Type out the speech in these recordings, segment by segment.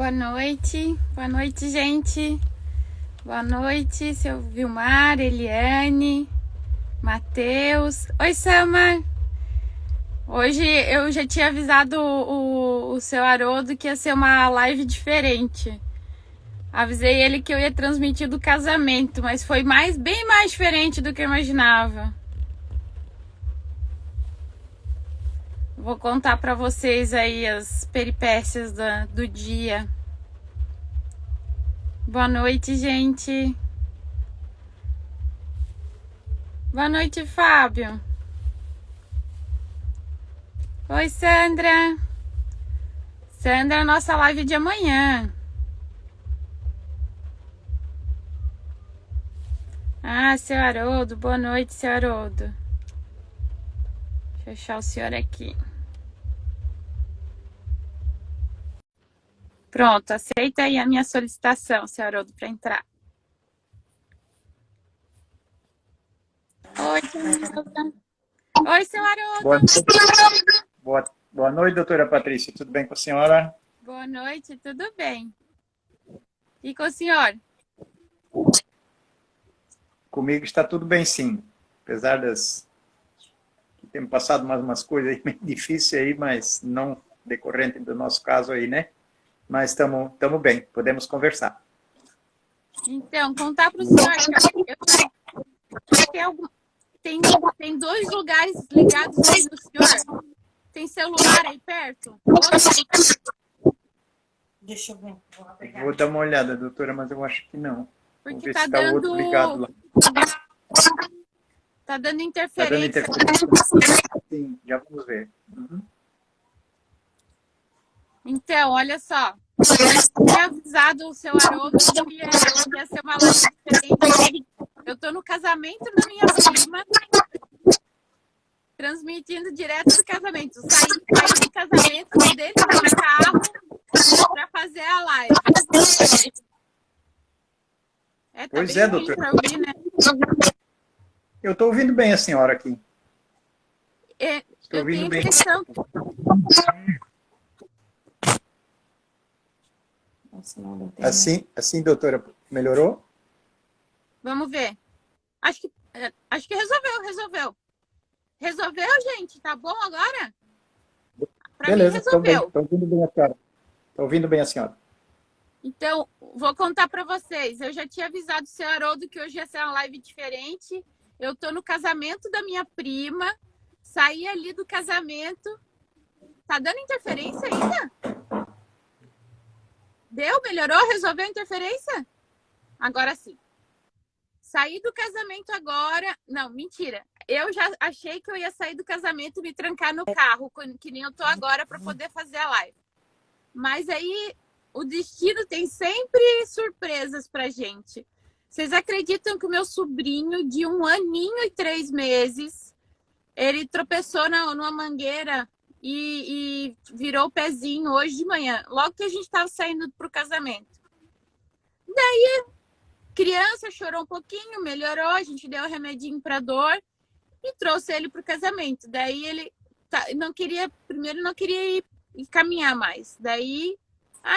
Boa noite, gente. Boa noite, seu Vilmar, Eliane, Matheus. Oi, Samar. Hoje eu já tinha avisado o seu Haroldo que ia ser uma live diferente. Avisei ele que eu ia transmitir do casamento, mas foi bem mais diferente do que eu imaginava. Vou contar para vocês aí as peripécias do dia. Boa noite, gente. Boa noite, Fábio. Oi, Sandra. Sandra, nossa live de amanhã. Ah, seu Haroldo. Boa noite, seu Haroldo. Deixa eu achar o senhor aqui. Pronto, aceita aí a minha solicitação, seu Haroldo, para entrar. Oi, Camila. Oi, seu Haroldo. Boa noite, doutora Patrícia. Tudo bem com a senhora? Boa noite, tudo bem. E com o senhor? Comigo está tudo bem, sim. Apesar que temos passado mais umas coisas aí meio difíceis aí, mas não decorrente do nosso caso aí, né? Mas estamos bem, podemos conversar. Então, contar para o senhor que tem dois lugares ligados aí no senhor. Tem celular aí perto? Deixa eu ver. Vou dar uma olhada, doutora, mas eu acho que não. Porque tá dando outro ligado lá. Tá dando interferência. Sim, já vamos ver. Uhum. Então, olha só. Eu tinha avisado o seu Haroldo que ia ser uma live diferente. Eu tô no casamento da minha prima, transmitindo direto do casamento. Saí do casamento dentro do carro para fazer a live. Pois é, doutor. Ouvir, né? Eu estou ouvindo bem a senhora aqui. Estou ouvindo bem. Impressão. Assim, doutora, melhorou? Vamos ver. Acho que resolveu. Resolveu, gente? Tá bom agora? Beleza, estou ouvindo bem a senhora. Estou ouvindo bem a senhora. Então, vou contar para vocês. Eu já tinha avisado o seu Haroldo que hoje ia ser uma live diferente. Eu tô no casamento da minha prima. Saí ali do casamento. Tá dando interferência ainda? Deu? Melhorou? Resolveu a interferência? Agora sim. Saí do casamento agora. Não, mentira. Eu já achei que eu ia sair do casamento e me trancar no carro, que nem eu tô agora, para poder fazer a live. Mas aí o destino tem sempre surpresas pra gente. Vocês acreditam que o meu sobrinho de 1 aninho e 3 meses, ele tropeçou numa mangueira e virou o pezinho hoje de manhã, logo que a gente estava saindo pro casamento. Daí, criança chorou um pouquinho, melhorou, a gente deu um remedinho para dor e trouxe ele pro casamento. Daí ele não queria ir caminhar mais. Daí,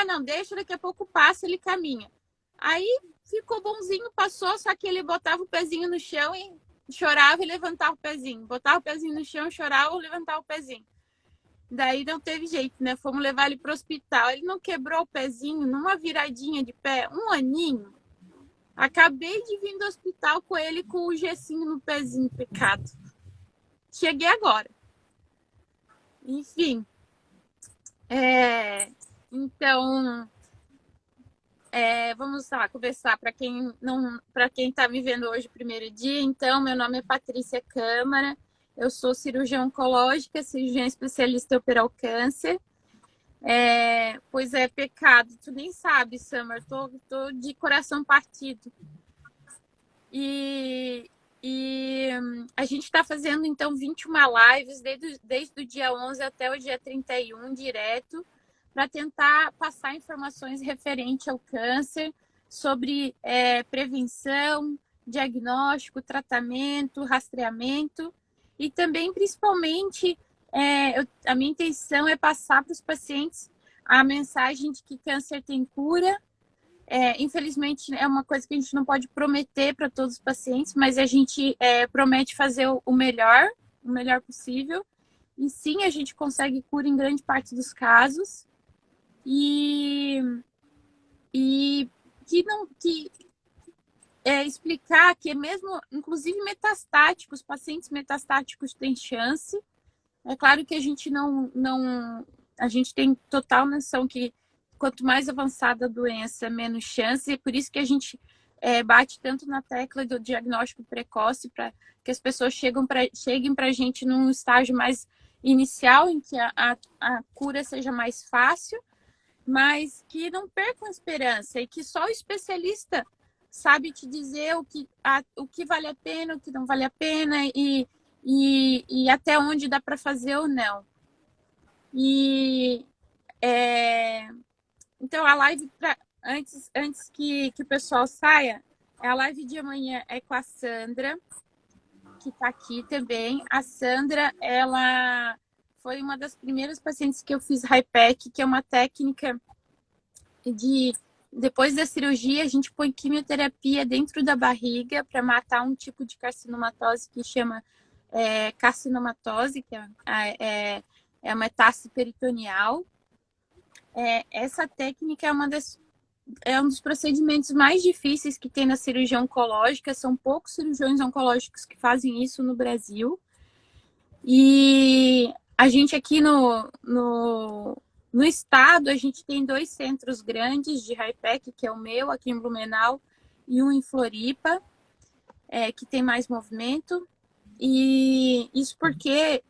não, deixa, daqui a pouco passa, ele caminha. Aí ficou bonzinho, passou, só que ele botava o pezinho no chão e chorava e levantava o pezinho. Botava o pezinho no chão, chorava e levantava o pezinho. Daí não teve jeito, né? Fomos levar ele pro hospital. Ele não quebrou o pezinho numa viradinha de pé, 1 aninho. Acabei de vir do hospital com ele com o gessinho no pezinho, pecado. Cheguei agora. Enfim. Então, vamos lá conversar para quem está me vendo hoje o primeiro dia. Então, meu nome é Patrícia Câmara, eu sou cirurgiã oncológica, cirurgiã especialista em operar o câncer. Pois é, pecado, tu nem sabe, Summer, tô de coração partido. E a gente está fazendo, então, 21 lives desde o dia 11 até o dia 31, direto, para tentar passar informações referentes ao câncer, sobre prevenção, diagnóstico, tratamento, rastreamento, e também, principalmente, a minha intenção é passar para os pacientes a mensagem de que câncer tem cura. Infelizmente, é uma coisa que a gente não pode prometer para todos os pacientes, mas a gente promete fazer o melhor possível. E sim, a gente consegue cura em grande parte dos casos. E explicar que mesmo, inclusive metastáticos, pacientes metastáticos têm chance. É claro que a gente a gente tem total noção que quanto mais avançada a doença, menos chance, e por isso que a gente bate tanto na tecla do diagnóstico precoce, para que as pessoas cheguem para a gente num estágio mais inicial, em que a cura seja mais fácil, mas que não percam a esperança, e que só o especialista sabe te dizer o que vale a pena, o que não vale a pena, e até onde dá para fazer ou não. Então, a live, antes que o pessoal saia, a live de amanhã é com a Sandra, que está aqui também. A Sandra, ela foi uma das primeiras pacientes que eu fiz HIPEC, que é uma técnica depois da cirurgia, a gente põe quimioterapia dentro da barriga para matar um tipo de carcinomatose que chama carcinomatose, que é a metástase peritoneal. Essa técnica é um dos procedimentos mais difíceis que tem na cirurgia oncológica. São poucos cirurgiões oncológicos que fazem isso no Brasil. E a gente aqui no estado, a gente tem 2 centros grandes de HIPEC, que é o meu, aqui em Blumenau, e um em Floripa, que tem mais movimento. E isso porque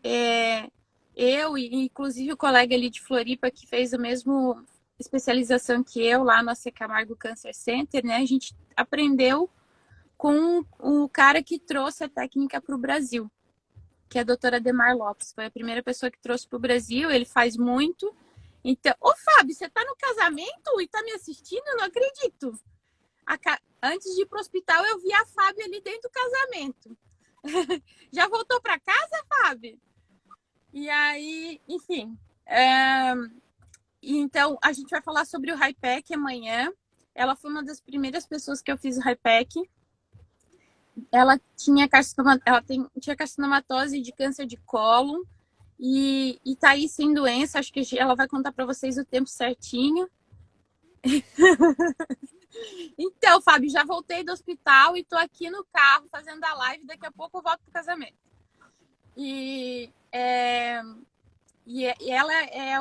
eu, e inclusive o colega ali de Floripa, que fez a mesma especialização que eu lá no AC Camargo Cancer Center, né? A gente aprendeu com o cara que trouxe a técnica para o Brasil, que é a doutora Ademar Lopes. Foi a primeira pessoa que trouxe para o Brasil, ele faz muito. Então, Fábio, você tá no casamento e tá me assistindo? Eu não acredito. Antes de ir pro hospital, eu vi a Fábio ali dentro do casamento. Já voltou para casa, Fábio? E aí, enfim. Então, a gente vai falar sobre o HIPEC amanhã. Ela foi uma das primeiras pessoas que eu fiz o HIPEC. Ela tinha carcinomatose de câncer de cólon e tá aí sem doença. Acho que ela vai contar para vocês o tempo certinho. Então, Fábio, já voltei do hospital e tô aqui no carro fazendo a live. Daqui a pouco eu volto pro casamento. E ela é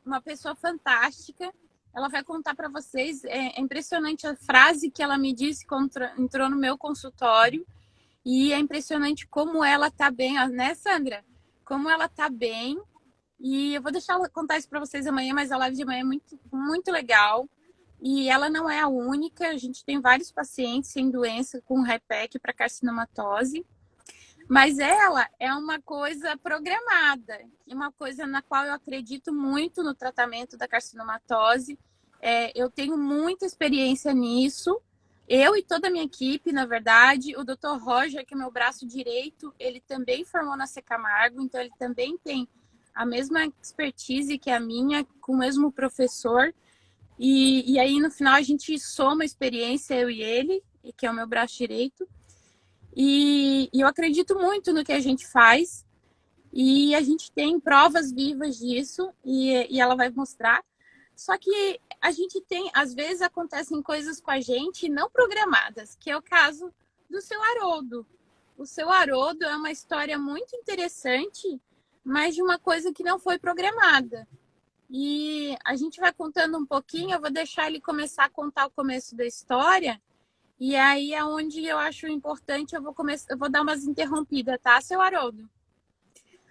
uma pessoa fantástica. Ela vai contar para vocês. É impressionante a frase que ela me disse quando entrou no meu consultório. E é impressionante como ela tá bem, né, Sandra? Como ela tá bem. E eu vou deixar ela contar isso para vocês amanhã, mas a live de amanhã é muito, muito legal. E ela não é a única. A gente tem vários pacientes sem doença com HIPEC para carcinomatose. Mas ela é uma coisa programada, uma coisa na qual eu acredito muito no tratamento da carcinomatose. Eu tenho muita experiência nisso. Eu e toda a minha equipe, na verdade. O Dr. Roger, que é meu braço direito, ele também formou na AC Camargo, então ele também tem a mesma expertise que a minha, com o mesmo professor. E aí, no final, a gente soma a experiência, eu e ele, que é o meu braço direito. E eu acredito muito no que a gente faz. E a gente tem provas vivas disso, e ela vai mostrar. Só que a gente tem, às vezes, acontecem coisas com a gente não programadas, que é o caso do seu Haroldo. O seu Haroldo é uma história muito interessante, mas de uma coisa que não foi programada. E a gente vai contando um pouquinho, eu vou deixar ele começar a contar o começo da história, e aí é onde eu acho importante, eu vou dar umas interrompidas, tá, seu Haroldo?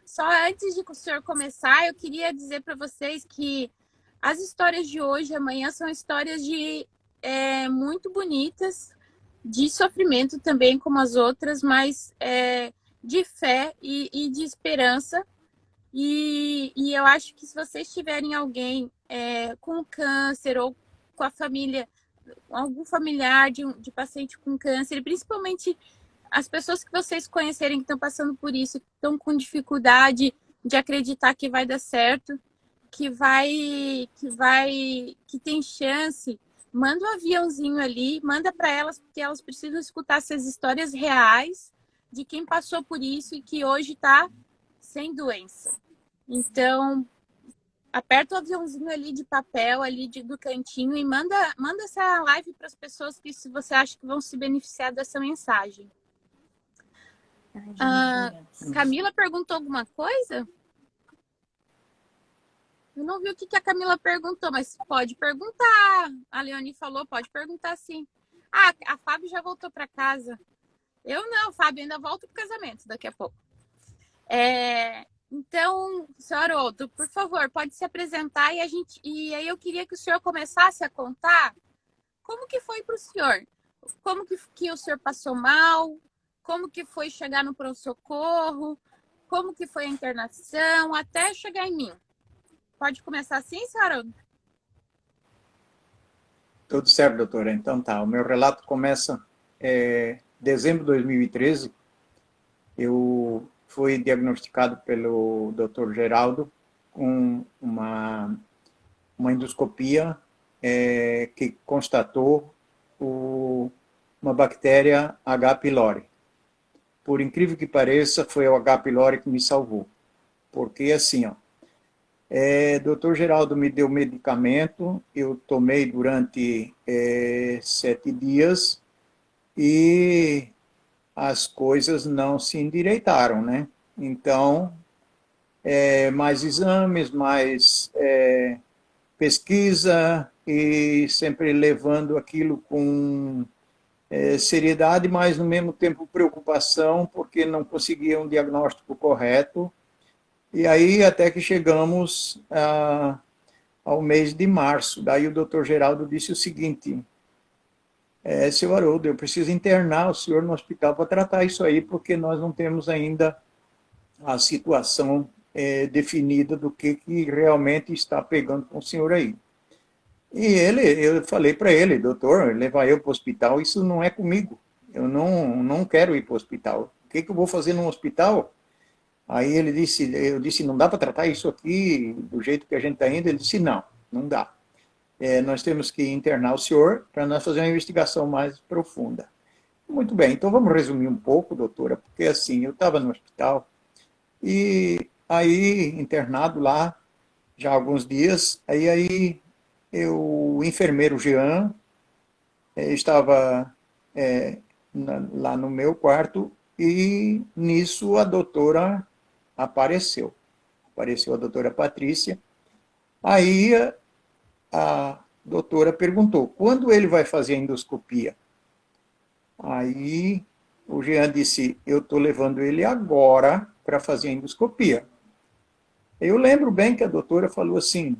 Só antes de o senhor começar, eu queria dizer para vocês que as histórias de hoje e amanhã são histórias muito bonitas, de sofrimento também, como as outras, mas de fé e de esperança. E eu acho que se vocês tiverem alguém com câncer ou com a família, algum familiar de paciente com câncer, principalmente as pessoas que vocês conhecerem que estão passando por isso, que estão com dificuldade de acreditar que vai dar certo, que tem chance, manda um aviãozinho ali, manda para elas, porque elas precisam escutar essas histórias reais de quem passou por isso e que hoje está sem doença. Então, aperta o aviãozinho ali de papel ali do cantinho e manda essa live para as pessoas que se você acha que vão se beneficiar dessa mensagem. Camila perguntou alguma coisa? Eu não vi o que a Camila perguntou, mas pode perguntar. A Leone falou, pode perguntar sim. Ah, a Fábio já voltou para casa. Eu não, Fábio, ainda volto para o casamento daqui a pouco. Então, senhor Haroldo, por favor, pode se apresentar e aí eu queria que o senhor começasse a contar como que foi para o senhor. Como que o senhor passou mal, como que foi chegar no pronto-socorro, como que foi a internação, até chegar em mim. Pode começar assim, senhor Haroldo? Tudo certo, doutora. Então tá, o meu relato começa em dezembro de 2013. Eu fui diagnosticado pelo Dr. Geraldo com uma endoscopia que constatou uma bactéria H. pylori. Por incrível que pareça, foi o H. pylori que me salvou. Porque assim, ó, Dr. Geraldo me deu medicamento, eu tomei durante 7 dias e as coisas não se endireitaram, né? Então, mais exames, mais pesquisa e sempre levando aquilo com seriedade, mas no mesmo tempo preocupação, porque não conseguia um diagnóstico correto. E aí até que chegamos ao mês de março. Daí o doutor Geraldo disse o seguinte: seu Haroldo, eu preciso internar o senhor no hospital para tratar isso aí, porque nós não temos ainda a situação definida do que realmente está pegando com o senhor aí. E eu falei para ele, doutor, levar eu para o hospital, isso não é comigo. Eu não quero ir para o hospital. O que eu vou fazer no hospital? Aí eu disse, não dá para tratar isso aqui do jeito que a gente está indo? Ele disse, não dá. Nós temos que internar o senhor para nós fazer uma investigação mais profunda. Muito bem, então vamos resumir um pouco, doutora, porque assim, eu estava no hospital e aí, internado lá, já há alguns dias, o enfermeiro Jean estava lá no meu quarto e nisso a doutora apareceu a doutora Patrícia. Aí a doutora perguntou, quando ele vai fazer a endoscopia? Aí o Jean disse, eu estou levando ele agora para fazer a endoscopia. Eu lembro bem que a doutora falou assim,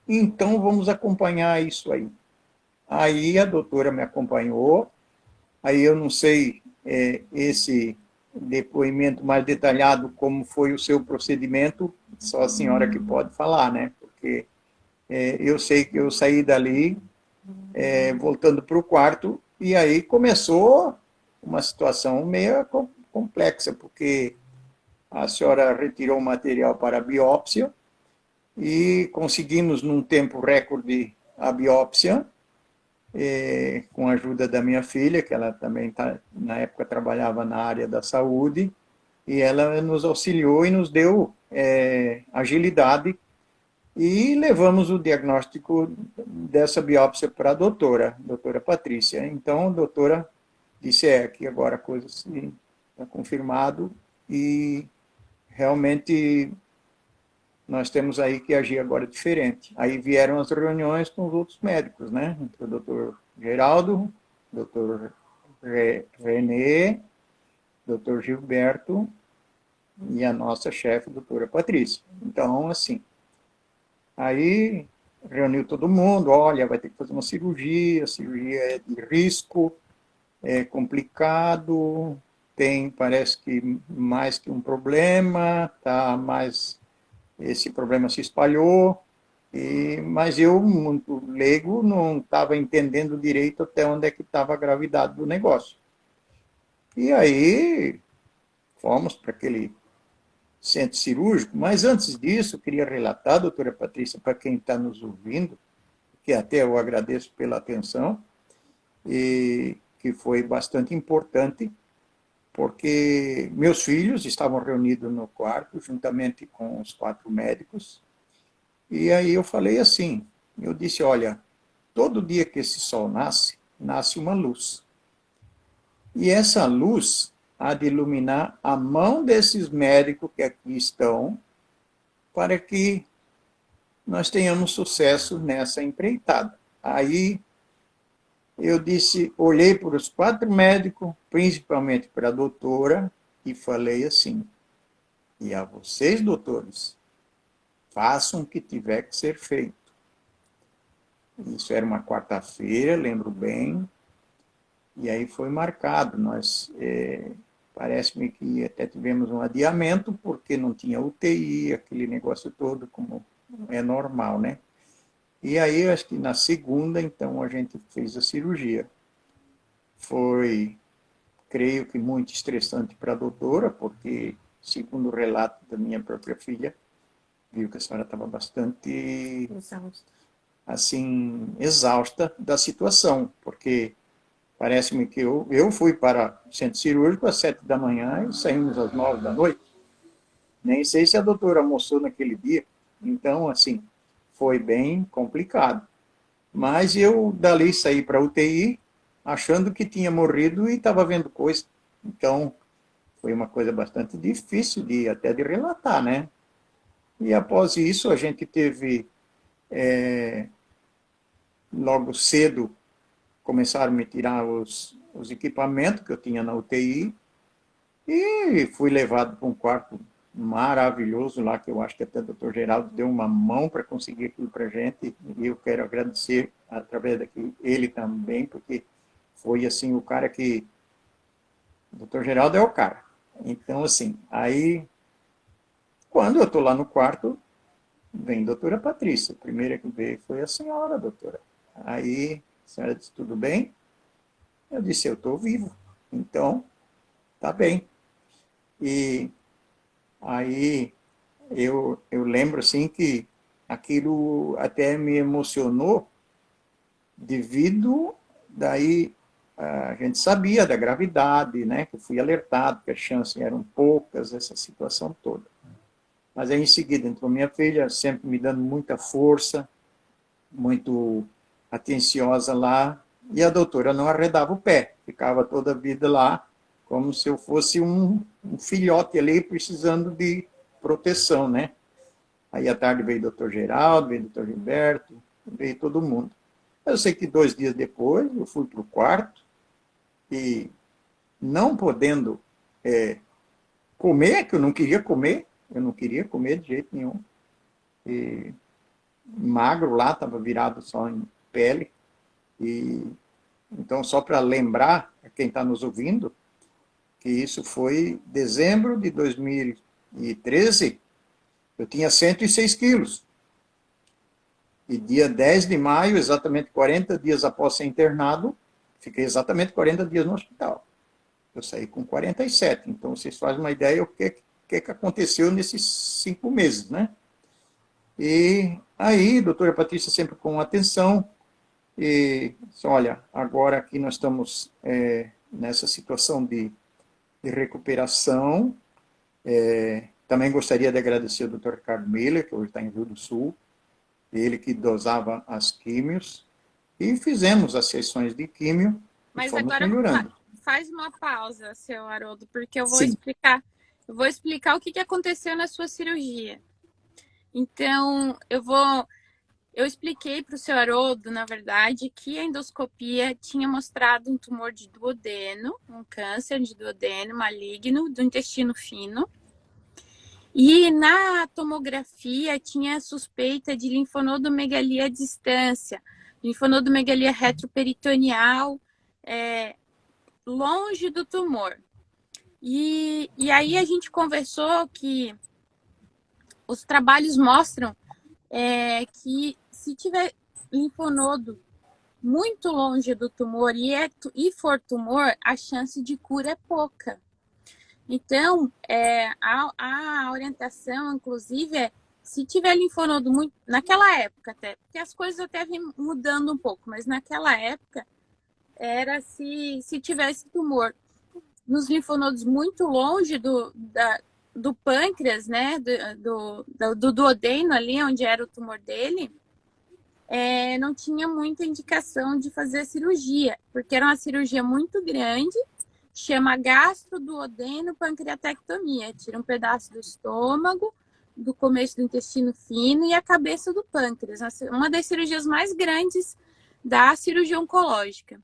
então vamos acompanhar isso aí. Aí a doutora me acompanhou, aí eu não sei esse depoimento mais detalhado, como foi o seu procedimento, só a senhora que pode falar, né? Porque eu sei que eu saí dali, voltando para o quarto, e aí começou uma situação meio complexa, porque a senhora retirou o material para a biópsia, e conseguimos, num tempo recorde, a biópsia, com a ajuda da minha filha, que ela também na época trabalhava na área da saúde, e ela nos auxiliou e nos deu agilidade, e levamos o diagnóstico dessa biópsia para a doutora Patrícia. Então, a doutora disse, que agora a coisa está confirmado, e realmente nós temos aí que agir agora diferente. Aí vieram as reuniões com os outros médicos, né? O doutor Geraldo, doutor Renê, doutor Gilberto e a nossa chefe, doutora Patrícia. Então, assim, aí reuniu todo mundo, olha, vai ter que fazer uma cirurgia, a cirurgia é de risco, é complicado, tem, parece que mais que um problema, tá mais... Esse problema se espalhou, mas eu, muito leigo, não estava entendendo direito até onde é que estava a gravidade do negócio. E aí fomos para aquele centro cirúrgico, mas antes disso, eu queria relatar, doutora Patrícia, para quem está nos ouvindo, que até eu agradeço pela atenção, e que foi bastante importante, porque meus filhos estavam reunidos no quarto, juntamente com os 4 médicos, e aí eu falei assim, eu disse, olha, todo dia que esse sol nasce, nasce uma luz. E essa luz há de iluminar a mão desses médicos que aqui estão, para que nós tenhamos sucesso nessa empreitada. Aí eu disse, olhei para os 4 médicos, principalmente para a doutora, e falei assim, e a vocês, doutores, façam o que tiver que ser feito. Isso era uma quarta-feira, lembro bem, e aí foi marcado. Nós, parece-me que até tivemos um adiamento, porque não tinha UTI, aquele negócio todo, como é normal, né? E aí, acho que na segunda, então, a gente fez a cirurgia. Foi, creio que, muito estressante para a doutora, porque, segundo o relato da minha própria filha, viu que a senhora estava bastante, assim, exausta da situação, porque parece-me que eu fui para o centro cirúrgico às 7 da manhã e saímos às 9 da noite. Nem sei se a doutora almoçou naquele dia. Então, assim, foi bem complicado. Mas eu dali saí para a UTI, achando que tinha morrido e estava vendo coisa. Então, foi uma coisa bastante difícil até de relatar, né? E após isso, a gente teve, logo cedo, começaram a me tirar os equipamentos que eu tinha na UTI e fui levado para um quarto maravilhoso lá, que eu acho que até o doutor Geraldo deu uma mão para conseguir aquilo para a gente, e eu quero agradecer através daqui ele também, porque foi assim o cara que... O doutor Geraldo é o cara. Então, assim, aí, quando eu estou lá no quarto, vem a doutora Patrícia. A primeira que veio foi a senhora, doutora. Aí, a senhora disse, tudo bem? Eu disse, eu estou vivo. Então, tá bem. E aí eu lembro assim que aquilo até me emocionou, devido daí a gente sabia da gravidade, né, que eu fui alertado que as chances eram poucas, essa situação toda. Mas aí em seguida entrou minha filha, sempre me dando muita força, muito atenciosa lá, e a doutora não arredava o pé, ficava toda a vida lá, como se eu fosse um filhote ali precisando de proteção, né? Aí à tarde veio o doutor Geraldo, veio o doutor Gilberto, veio todo mundo. Eu sei que 2 dias depois eu fui para o quarto e, não podendo comer, que eu não queria comer de jeito nenhum. E magro lá, estava virado só em pele. E então, só para lembrar a quem está nos ouvindo, que isso foi dezembro de 2013, eu tinha 106 quilos. E dia 10 de maio, exatamente 40 dias após ser internado, fiquei exatamente 40 dias no hospital. Eu saí com 47. Então, vocês fazem uma ideia o que aconteceu nesses 5 meses, né? E aí, doutora Patrícia sempre com atenção, e disse, olha, agora aqui nós estamos nessa situação de recuperação. Também gostaria de agradecer ao doutor Ricardo Miller, que hoje está em Rio do Sul, ele que dosava as químios, e fizemos as sessões de químio e Mas fomos agora melhorando. faz uma pausa, seu Haroldo, porque eu vou Sim. explicar. Eu vou explicar o que aconteceu na sua cirurgia. Então, eu expliquei para o seu Haroldo, na verdade, que a endoscopia tinha mostrado um tumor de duodeno, um câncer de duodeno maligno do intestino fino. E na tomografia tinha suspeita de linfonodomegalia à distância, linfonodomegalia retroperitoneal, longe do tumor. E aí a gente conversou que os trabalhos mostram que se tiver linfonodo muito longe do tumor e for tumor, a chance de cura é pouca. Então, a orientação, inclusive, é se tiver linfonodo muito. Naquela época, até, porque as coisas até vêm mudando um pouco, mas naquela época, era se tivesse tumor nos linfonodos muito longe do pâncreas, né? Do duodeno ali, onde era o tumor dele, não tinha muita indicação de fazer cirurgia, porque era uma cirurgia muito grande, chama gastroduodeno pancreatectomia. Tira um pedaço do estômago, do começo do intestino fino e a cabeça do pâncreas. Uma das cirurgias mais grandes da cirurgia oncológica.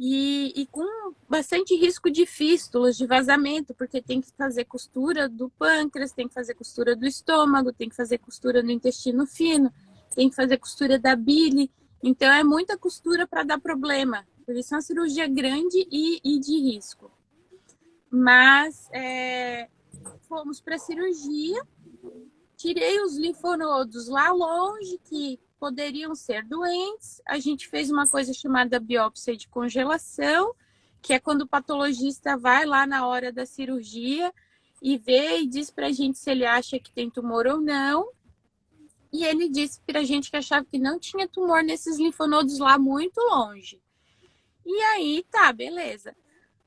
E com bastante risco de fístulas, de vazamento, porque tem que fazer costura do pâncreas, tem que fazer costura do estômago, tem que fazer costura no intestino fino, tem que fazer costura da bile. Então, é muita costura para dar problema. Por isso, é uma cirurgia grande e de risco. Mas, fomos para a cirurgia, tirei os linfonodos lá longe, que poderiam ser doentes. A gente fez uma coisa chamada biópsia de congelação, que é quando o patologista vai lá na hora da cirurgia e vê e diz para a gente se ele acha que tem tumor ou não. E ele disse para a gente que achava que não tinha tumor nesses linfonodos lá muito longe. E aí, tá, beleza.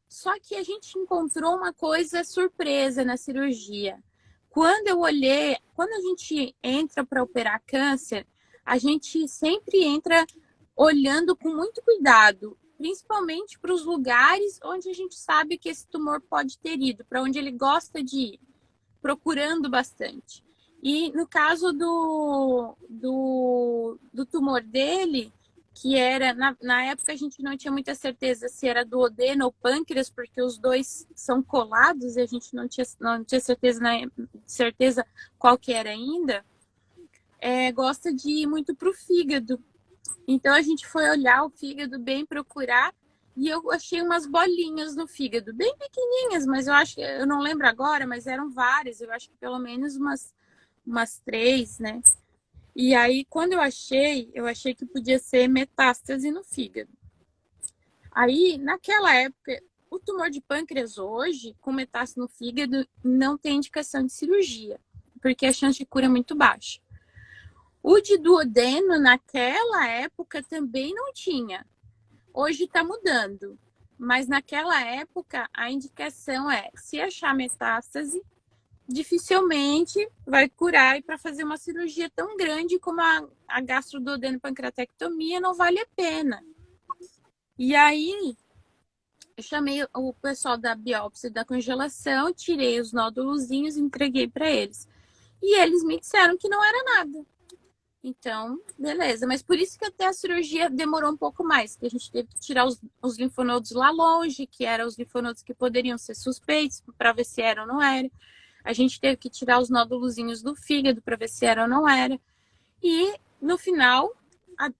Só que a gente encontrou uma coisa surpresa na cirurgia. Quando eu olhei, quando a gente entra para operar câncer, a gente sempre entra olhando com muito cuidado, principalmente para os lugares onde a gente sabe que esse tumor pode ter ido, para onde ele gosta de ir, procurando bastante. E no caso do tumor dele, que era, na época a gente não tinha muita certeza se era duodeno ou pâncreas, porque os dois são colados e a gente não tinha certeza qual que era ainda, gosta de ir muito para o fígado. Então a gente foi olhar o fígado bem, procurar, e eu achei umas bolinhas no fígado, bem pequenininhas, mas eu não lembro agora, mas eram várias, eu acho que pelo menos umas 3, né? E aí, quando eu achei que podia ser metástase no fígado. Aí, naquela época, o tumor de pâncreas hoje, com metástase no fígado, não tem indicação de cirurgia, porque a chance de cura é muito baixa. O de duodeno, naquela época, também não tinha. Hoje está mudando. Mas naquela época, a indicação é, se achar metástase, dificilmente vai curar, e para fazer uma cirurgia tão grande como a gastroduodeno pancreatectomia não vale a pena. E aí eu chamei o pessoal da biópsia e da congelação, tirei os nódulozinhos e entreguei para eles. E eles me disseram que não era nada. Então, beleza. Mas por isso que até a cirurgia demorou um pouco mais, que a gente teve que tirar os linfonodos lá longe, que eram os linfonodos que poderiam ser suspeitos, para ver se era ou não era. A gente teve que tirar os nódulozinhos do fígado para ver se era ou não era. E, no final,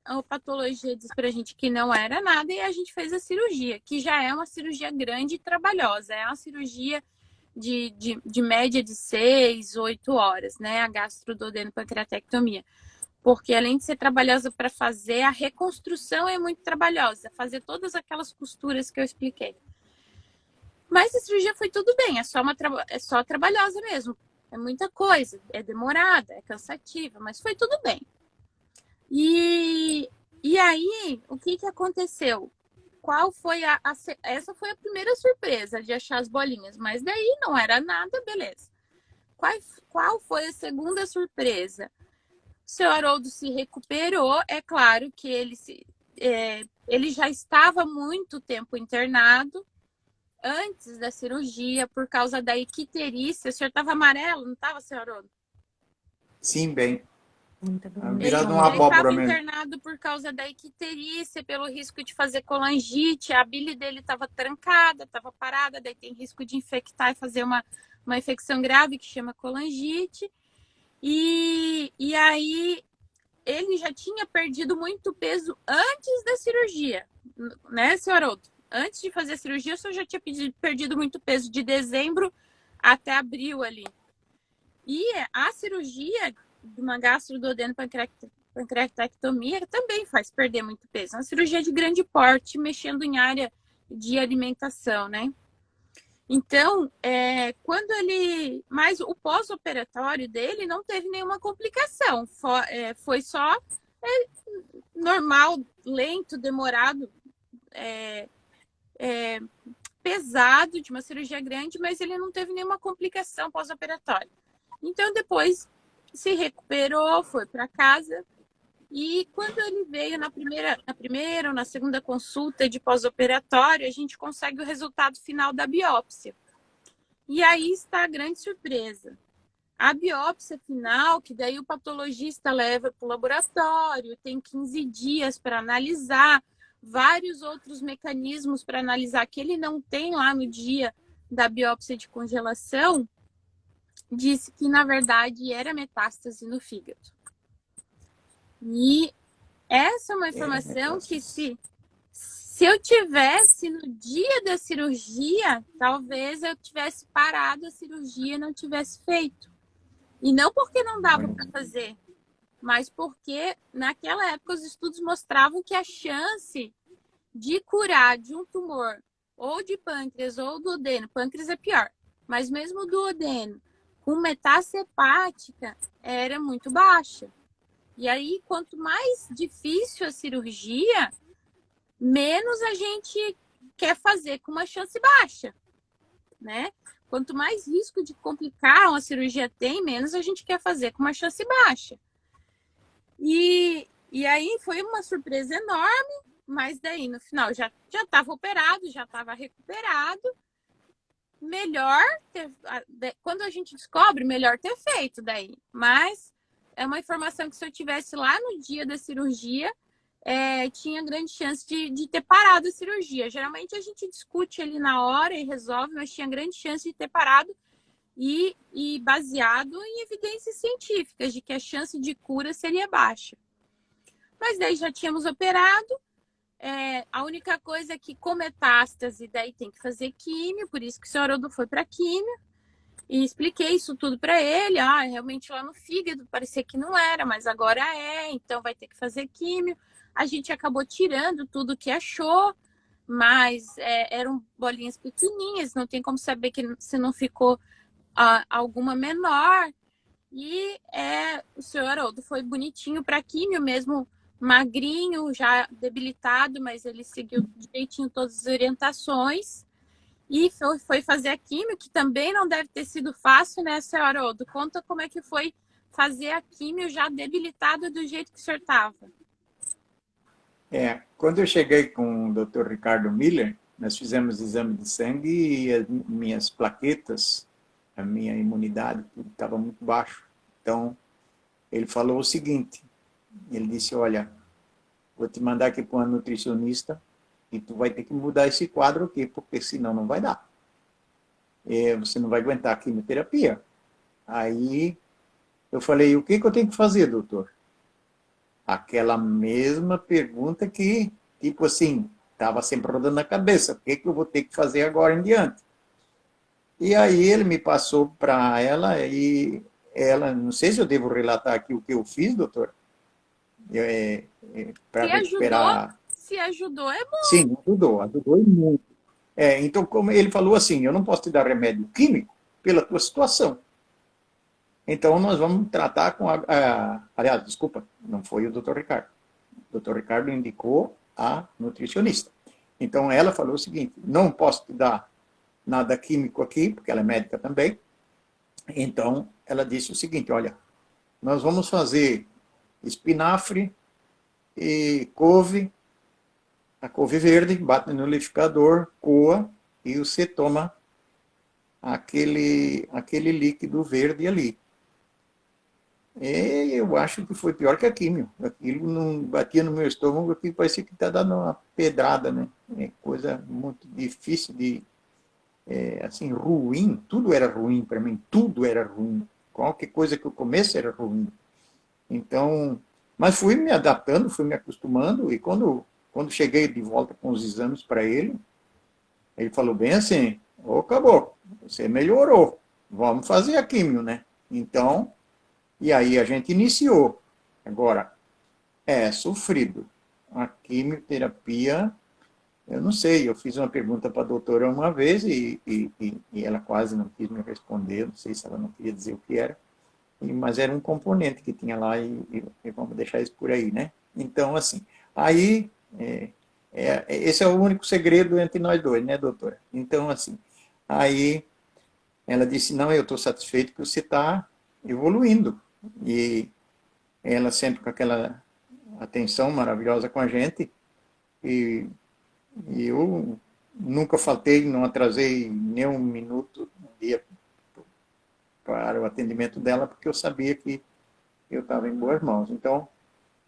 a patologia disse para a gente que não era nada e a gente fez a cirurgia, que já é uma cirurgia grande e trabalhosa. É uma cirurgia de média de 6, 8 horas, né? A gastroduodeno pancreatectomia. Porque, além de ser trabalhosa para fazer, a reconstrução é muito trabalhosa. Fazer todas aquelas costuras que eu expliquei. Mas a cirurgia foi tudo bem, é só trabalhosa mesmo. É muita coisa, é demorada, é cansativa, mas foi tudo bem. E aí, o que aconteceu? Qual foi essa foi a primeira surpresa de achar as bolinhas, mas daí não era nada, beleza. Qual foi a segunda surpresa? O seu Haroldo se recuperou, é claro que ele já estava muito tempo internado, antes da cirurgia, por causa da icterícia. O senhor estava amarelo, não estava, senhor Haroldo? Sim, bem. Virado uma abóbora mesmo. Ele estava internado por causa da icterícia, pelo risco de fazer colangite. A bile dele estava trancada, estava parada, daí tem risco de infectar e fazer uma infecção grave que chama colangite. E aí ele já tinha perdido muito peso antes da cirurgia, né, senhor Haroldo? Antes de fazer a cirurgia, o senhor já tinha perdido muito peso, de dezembro até abril ali. E a cirurgia de uma gastroduodeno pancreatectomia também faz perder muito peso. É uma cirurgia de grande porte, mexendo em área de alimentação, né? Então, quando ele... Mas o pós-operatório dele não teve nenhuma complicação. Foi só normal, lento, demorado, pesado, de uma cirurgia grande, mas ele não teve nenhuma complicação pós-operatória. Então, depois se recuperou, foi para casa. E quando ele veio na primeira ou na segunda consulta de pós-operatório, a gente consegue o resultado final da biópsia. E aí está a grande surpresa. A biópsia final, que daí o patologista leva para o laboratório, tem 15 dias para analisar, vários outros mecanismos para analisar que ele não tem lá no dia da biópsia de congelação, disse que, na verdade, era metástase no fígado. E essa é uma informação que se eu tivesse no dia da cirurgia, talvez eu tivesse parado a cirurgia e não tivesse feito. E não porque não dava para fazer, mas porque naquela época os estudos mostravam que a chance de curar de um tumor ou de pâncreas ou do duodeno, pâncreas é pior, mas mesmo do duodeno, com metástase hepática, era muito baixa. E aí, quanto mais difícil a cirurgia, menos a gente quer fazer com uma chance baixa, né? Quanto mais risco de complicar uma cirurgia tem, menos a gente quer fazer com uma chance baixa. E aí foi uma surpresa enorme, mas daí no final já estava operado, já estava recuperado. Melhor quando a gente descobre, melhor ter feito daí. Mas é uma informação que se eu tivesse lá no dia da cirurgia, tinha grande chance de ter parado a cirurgia. Geralmente a gente discute ali na hora e resolve, mas tinha grande chance de ter parado e baseado em evidências científicas de que a chance de cura seria baixa. Mas daí já tínhamos operado. A única coisa é que com metástase, daí tem que fazer químio, por isso que o senhor Haroldo foi para químio. E expliquei isso tudo para ele. Realmente lá no fígado parecia que não era, mas agora então vai ter que fazer químio. A gente acabou tirando tudo que achou, mas eram bolinhas pequenininhas, não tem como saber se não ficou alguma menor. E o senhor Haroldo foi bonitinho para químio, mesmo magrinho, já debilitado, mas ele seguiu direitinho todas as orientações. E foi fazer a químio, que também não deve ter sido fácil, né, senhor Haroldo? Conta como é que foi fazer a químio já debilitado do jeito que o senhor estava. Quando eu cheguei com o Dr. Ricardo Miller, nós fizemos exame de sangue e as minhas plaquetas, a minha imunidade, tudo estava muito baixo. Então, ele falou o seguinte, ele disse, olha, vou te mandar aqui para uma nutricionista e tu vai ter que mudar esse quadro aqui, porque senão não vai dar. Você não vai aguentar a quimioterapia. Aí eu falei, o que eu tenho que fazer, doutor? Aquela mesma pergunta que, tipo assim, estava sempre rodando na cabeça. O que eu vou ter que fazer agora em diante? E aí ele me passou para ela e ela, não sei se eu devo relatar aqui o que eu fiz, doutor, para recuperar. Se ajudou, é bom. Sim, ajudou muito. Então, como ele falou assim, eu não posso te dar remédio químico pela tua situação. Então, nós vamos tratar com aliás, desculpa, não foi o Dr. Ricardo. O Dr. Ricardo indicou a nutricionista. Então, ela falou o seguinte, não posso te dar nada químico aqui, porque ela é médica também. Então, ela disse o seguinte, olha, nós vamos fazer espinafre e couve, a couve verde, bate no liquidificador, coa, e você toma aquele líquido verde ali. E eu acho que foi pior que a químio. Aquilo não batia no meu estômago, aquilo parecia que está dando uma pedrada, né? É coisa muito difícil de... assim, ruim. Tudo era ruim para mim, tudo era ruim. Qualquer coisa que eu comesse era ruim. Então, mas fui me adaptando, fui me acostumando, e quando cheguei de volta com os exames para ele falou bem assim, ô caboclo, você melhorou, vamos fazer a químio, né? Então, e aí a gente iniciou. Agora, sofrido. A quimioterapia Eu não sei, eu fiz uma pergunta para a doutora uma vez e ela quase não quis me responder, não sei se ela não queria dizer o que era, mas era um componente que tinha lá e vamos deixar isso por aí, né? Então, assim, aí, esse é o único segredo entre nós dois, né, doutora? Então, assim, aí ela disse, não, eu estou satisfeito que você está evoluindo. E ela sempre com aquela atenção maravilhosa com a gente, e e eu nunca faltei, não atrasei nem um minuto no dia para o atendimento dela, porque eu sabia que eu estava em boas mãos. Então,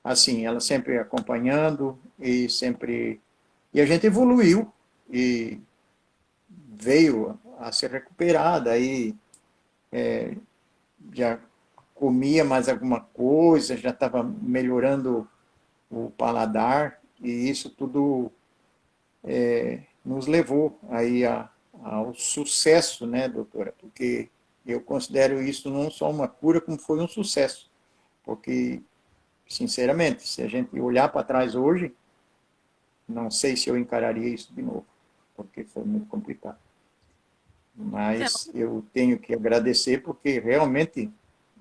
assim, ela sempre acompanhando e sempre. E a gente evoluiu e veio a ser recuperada. Aí já comia mais alguma coisa, já estava melhorando o paladar, e isso tudo nos levou aí ao sucesso, né, doutora? Porque eu considero isso não só uma cura, como foi um sucesso. Porque, sinceramente, se a gente olhar para trás hoje, não sei se eu encararia isso de novo, porque foi muito complicado. Então, Mas eu tenho que agradecer, porque realmente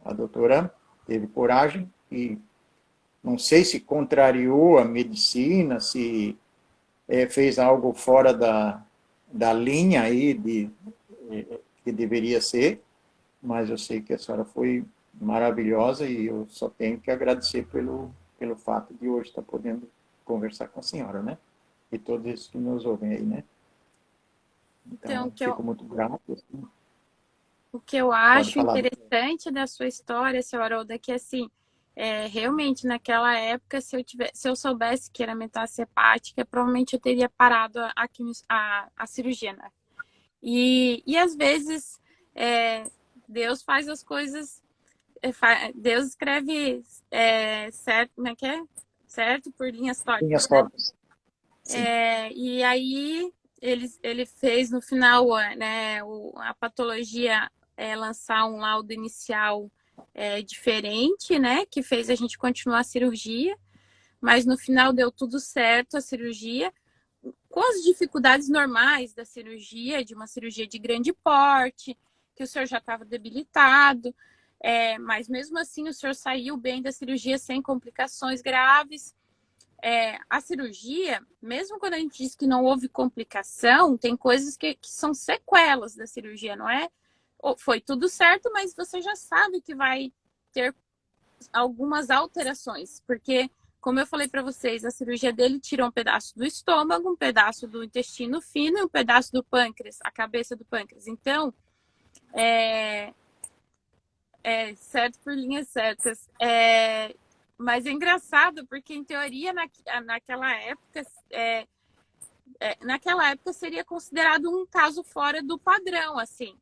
a doutora teve coragem e não sei se contrariou a medicina, se fez algo fora da linha aí que deveria ser, mas eu sei que a senhora foi maravilhosa e eu só tenho que agradecer pelo fato de hoje estar podendo conversar com a senhora, né? E todos esses que nos ouvem aí, né? então Então, fico muito grato. Assim. o que eu Pode acho falar. interessante da sua história, seu Haroldo, é que assim, realmente naquela época, se eu soubesse que era metástase hepática, provavelmente eu teria parado a cirurgia, né? E às vezes Deus faz as coisas, Deus escreve certo, como é que é? Certo por linhas Sim, tortas, as né? fotos. Sim. E aí ele fez no final, né, a patologia lançar um laudo inicial diferente, né, que fez a gente continuar a cirurgia, mas no final deu tudo certo a cirurgia, com as dificuldades normais da cirurgia, de uma cirurgia de grande porte, que o senhor já estava debilitado, mas mesmo assim o senhor saiu bem da cirurgia sem complicações graves. A cirurgia, mesmo quando a gente diz que não houve complicação, tem coisas que são sequelas da cirurgia, não é? Foi tudo certo, mas você já sabe que vai ter algumas alterações, porque, como eu falei para vocês, a cirurgia dele tirou um pedaço do estômago, um pedaço do intestino fino e um pedaço do pâncreas, a cabeça do pâncreas. Então, certo por linhas certas. Mas é engraçado, porque em teoria, naquela época seria considerado um caso fora do padrão, assim.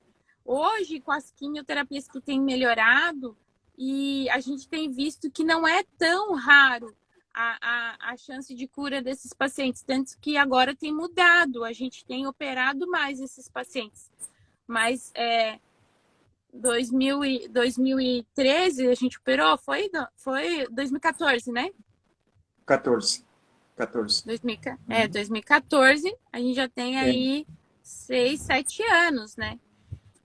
Hoje, com as quimioterapias que têm melhorado, e a gente tem visto que não é tão raro a chance de cura desses pacientes, tanto que agora tem mudado, a gente tem operado mais esses pacientes. Mas 2013 a gente operou, foi 2014, né? 14. 14. 2014, a gente já tem É, aí 6, 7 anos, né?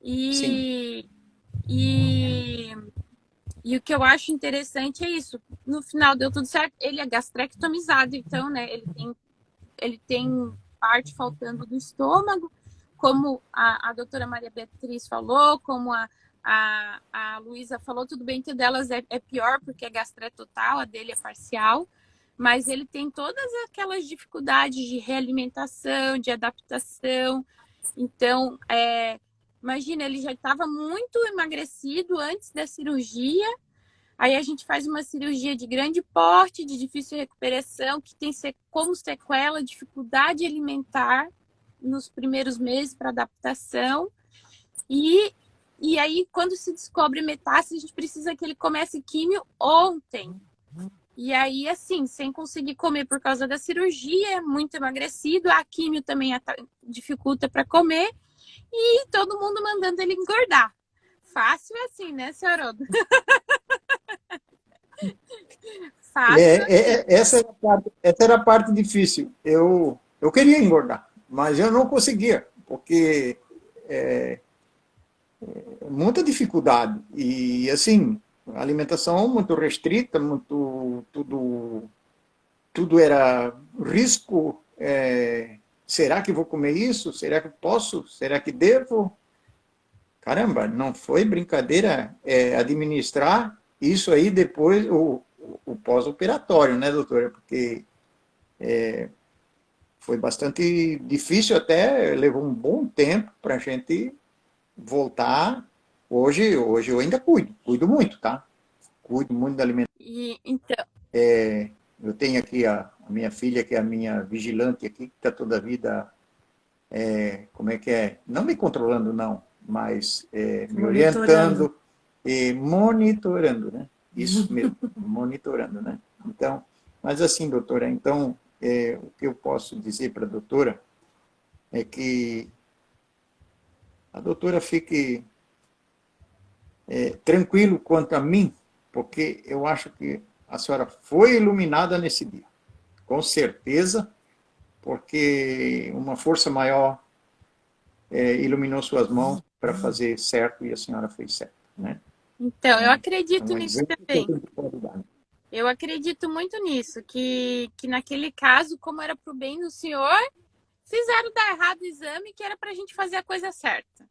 sim. E o que eu acho interessante é isso. No final deu tudo certo. Ele é gastrectomizado, então, né? Ele tem parte faltando do estômago, como a doutora Maria Beatriz falou, como a Luísa falou, tudo bem que o delas é pior, porque é gastretotal, a dele é parcial, mas ele tem todas aquelas dificuldades de realimentação, de adaptação. Então, imagina, ele já estava muito emagrecido antes da cirurgia, aí a gente faz uma cirurgia de grande porte, de difícil recuperação, que tem como sequela dificuldade alimentar nos primeiros meses para adaptação. E aí, quando se descobre metástase, a gente precisa que ele comece químio ontem. E aí, assim, sem conseguir comer por causa da cirurgia, muito emagrecido, a químio também dificulta para comer, e todo mundo mandando ele engordar. Fácil é assim, né, senhor Haroldo? Fácil assim. Essa era a parte difícil. Eu Eu queria engordar, mas eu não conseguia, porque muita dificuldade. E, assim, alimentação muito restrita, muito, tudo era risco. Será que vou comer isso? Será que posso? Será que devo? Caramba, não foi brincadeira administrar isso aí depois, o pós-operatório, né, doutora? Porque foi bastante difícil, até levou um bom tempo para a gente voltar. Hoje eu ainda cuido muito, tá? Cuido muito da alimentação. E então, Eu tenho aqui a minha filha, que é a minha vigilante aqui, que está toda a vida, como é que é? Não me controlando, não, mas me orientando e monitorando, né? Isso mesmo, monitorando, né? Então, mas assim, doutora, então, o que eu posso dizer para a doutora é que a doutora fique tranquilo quanto a mim, porque eu acho que a senhora foi iluminada nesse dia, com certeza, porque uma força maior iluminou suas mãos para fazer certo e a senhora fez certo, né? então, eu É acredito um nisso exemplo que a também. gente pode dar. Eu acredito muito nisso, que naquele caso, como era para o bem do senhor, fizeram dar errado o exame, que era para a gente fazer a coisa certa.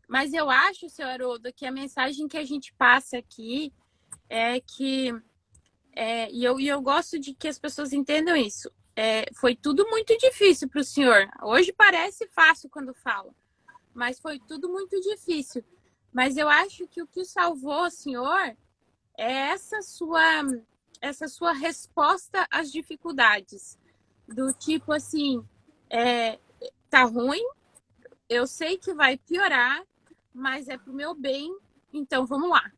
Mas eu acho, senhor Haroldo, que a mensagem que a gente passa aqui é que, eu gosto de que as pessoas entendam isso, foi tudo muito difícil para o senhor. Hoje parece fácil quando fala, mas foi tudo muito difícil. Mas eu acho que o que salvou o senhor é essa sua resposta às dificuldades. Do tipo assim, tá ruim, eu sei que vai piorar, mas é pro meu bem, então vamos lá.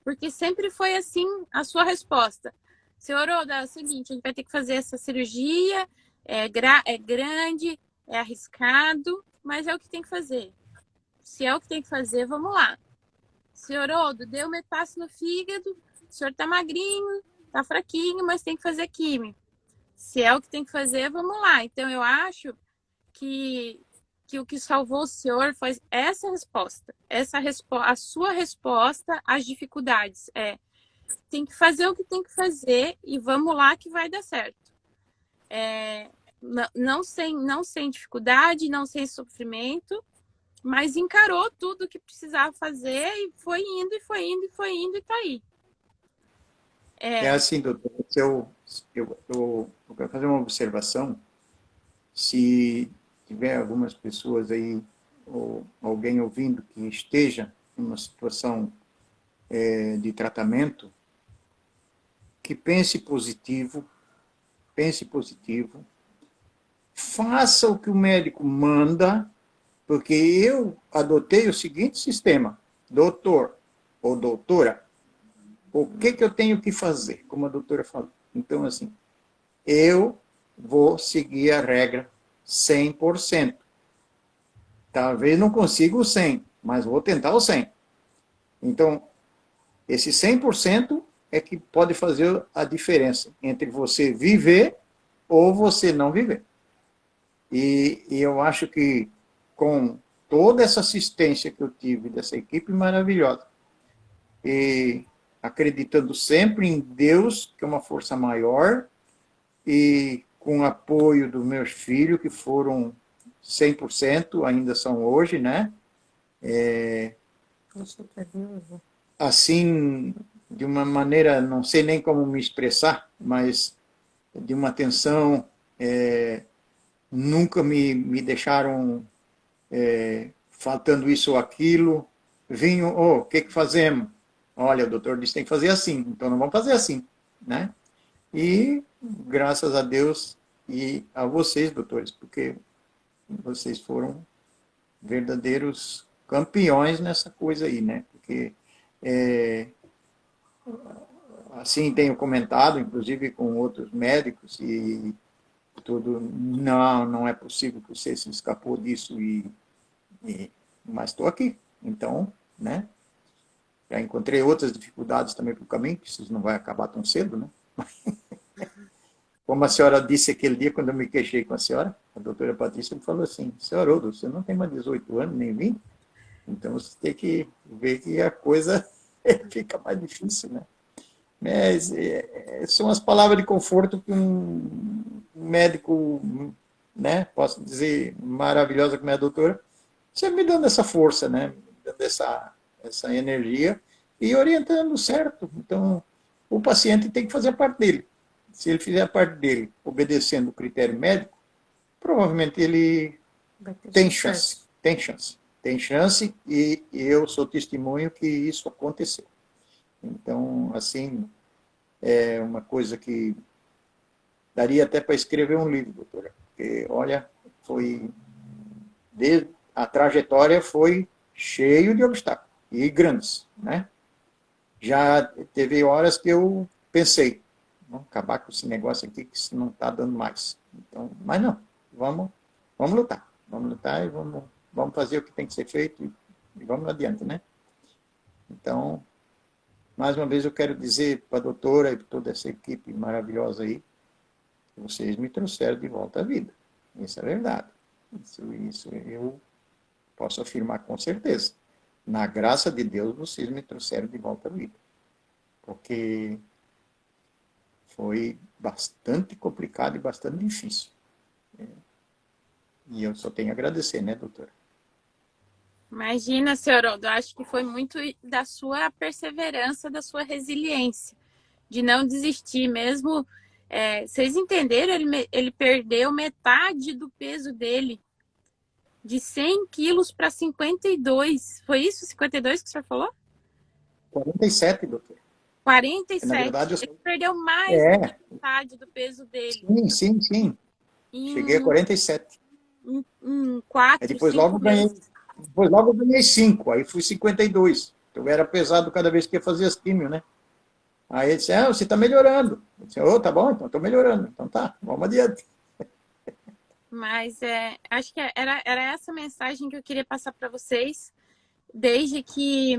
Porque sempre foi assim a sua resposta. Senhor Oda, é o seguinte, a gente vai ter que fazer essa cirurgia, é grande, é arriscado, mas é o que tem que fazer. Se é o que tem que fazer, vamos lá. Senhor Odo, deu metástase no fígado, o senhor tá magrinho, tá fraquinho, mas tem que fazer químio. Se é o que tem que fazer, vamos lá. Então, eu acho que, que o que salvou o senhor foi essa resposta. A sua resposta às dificuldades. Tem que fazer o que tem que fazer e vamos lá que vai dar certo. Não sem dificuldade, não sem sofrimento, mas encarou tudo o que precisava fazer e foi indo, e foi indo, e foi indo, e tá aí. É assim, doutor, eu quero fazer uma observação. Se tiver algumas pessoas aí, ou alguém ouvindo que esteja em uma situação de tratamento, que pense positivo, faça o que o médico manda, porque eu adotei o seguinte sistema: doutor ou doutora, o que eu tenho que fazer? Como a doutora falou. Então, assim, eu vou seguir a regra 100%. Talvez não consiga o 100, mas vou tentar o 100. Então, esse 100% é que pode fazer a diferença entre você viver ou você não viver. E eu acho que com toda essa assistência que eu tive dessa equipe maravilhosa, e acreditando sempre em Deus, que é uma força maior, e com o apoio dos meus filhos, que foram 100%, ainda são hoje, né? Assim, de uma maneira, não sei nem como me expressar, mas de uma atenção, nunca me deixaram faltando isso ou aquilo. Vinham, o que fazemos? Olha, o doutor disse que tem que fazer assim, então não vamos fazer assim, né? E graças a Deus e a vocês, doutores, porque vocês foram verdadeiros campeões nessa coisa aí, né? Porque assim tenho comentado, inclusive com outros médicos e tudo, não é possível que você se escapou disso mas estou aqui, então, né? Já encontrei outras dificuldades também pelo caminho, que isso não vai acabar tão cedo, né? como a senhora disse aquele dia, quando eu me queixei com a senhora, a doutora Patrícia me falou assim, senhor Haroldo, você não tem mais 18 anos, nem 20, então você tem que ver que a coisa fica mais difícil, né? Mas são as palavras de conforto que um médico, né, posso dizer, maravilhosa como é a doutora, sempre me dando essa força, né, me dando essa energia e orientando certo. Então, o paciente tem que fazer a parte dele. Se ele fizer a parte dele obedecendo o critério médico, provavelmente ele tem chance, tem chance. Tem chance e eu sou testemunho que isso aconteceu. Então, assim, é uma coisa que daria até para escrever um livro, doutora. Porque, olha, a trajetória foi cheio de obstáculos, e grandes, né? Já teve horas que eu pensei, vamos acabar com esse negócio aqui, que isso não está dando mais. Então, mas não, vamos lutar e vamos fazer o que tem que ser feito e vamos adiante, né? Então, mais uma vez eu quero dizer para a doutora e para toda essa equipe maravilhosa aí, que vocês me trouxeram de volta à vida. Isso é verdade. Isso eu posso afirmar com certeza. Na graça de Deus, vocês me trouxeram de volta à vida. Porque foi bastante complicado e bastante difícil. E eu só tenho a agradecer, né, doutora? Imagina, senhor Haroldo, eu acho que foi muito da sua perseverança, da sua resiliência, de não desistir mesmo. Vocês entenderam? Ele perdeu metade do peso dele, de 100 quilos para 52. Foi isso, 52 que o senhor falou? 47, doutora. 47. Na verdade, Ele perdeu mais do que metade do peso dele. Sim. Cheguei a 47. Em 4, depois logo ganhei 5, aí fui 52. Eu era pesado cada vez que ia fazer as químio, né? Aí ele disse, você está melhorando. Eu disse, tá bom, então estou melhorando. Então tá, vamos adiante. Mas acho que era essa mensagem que eu queria passar para vocês, desde que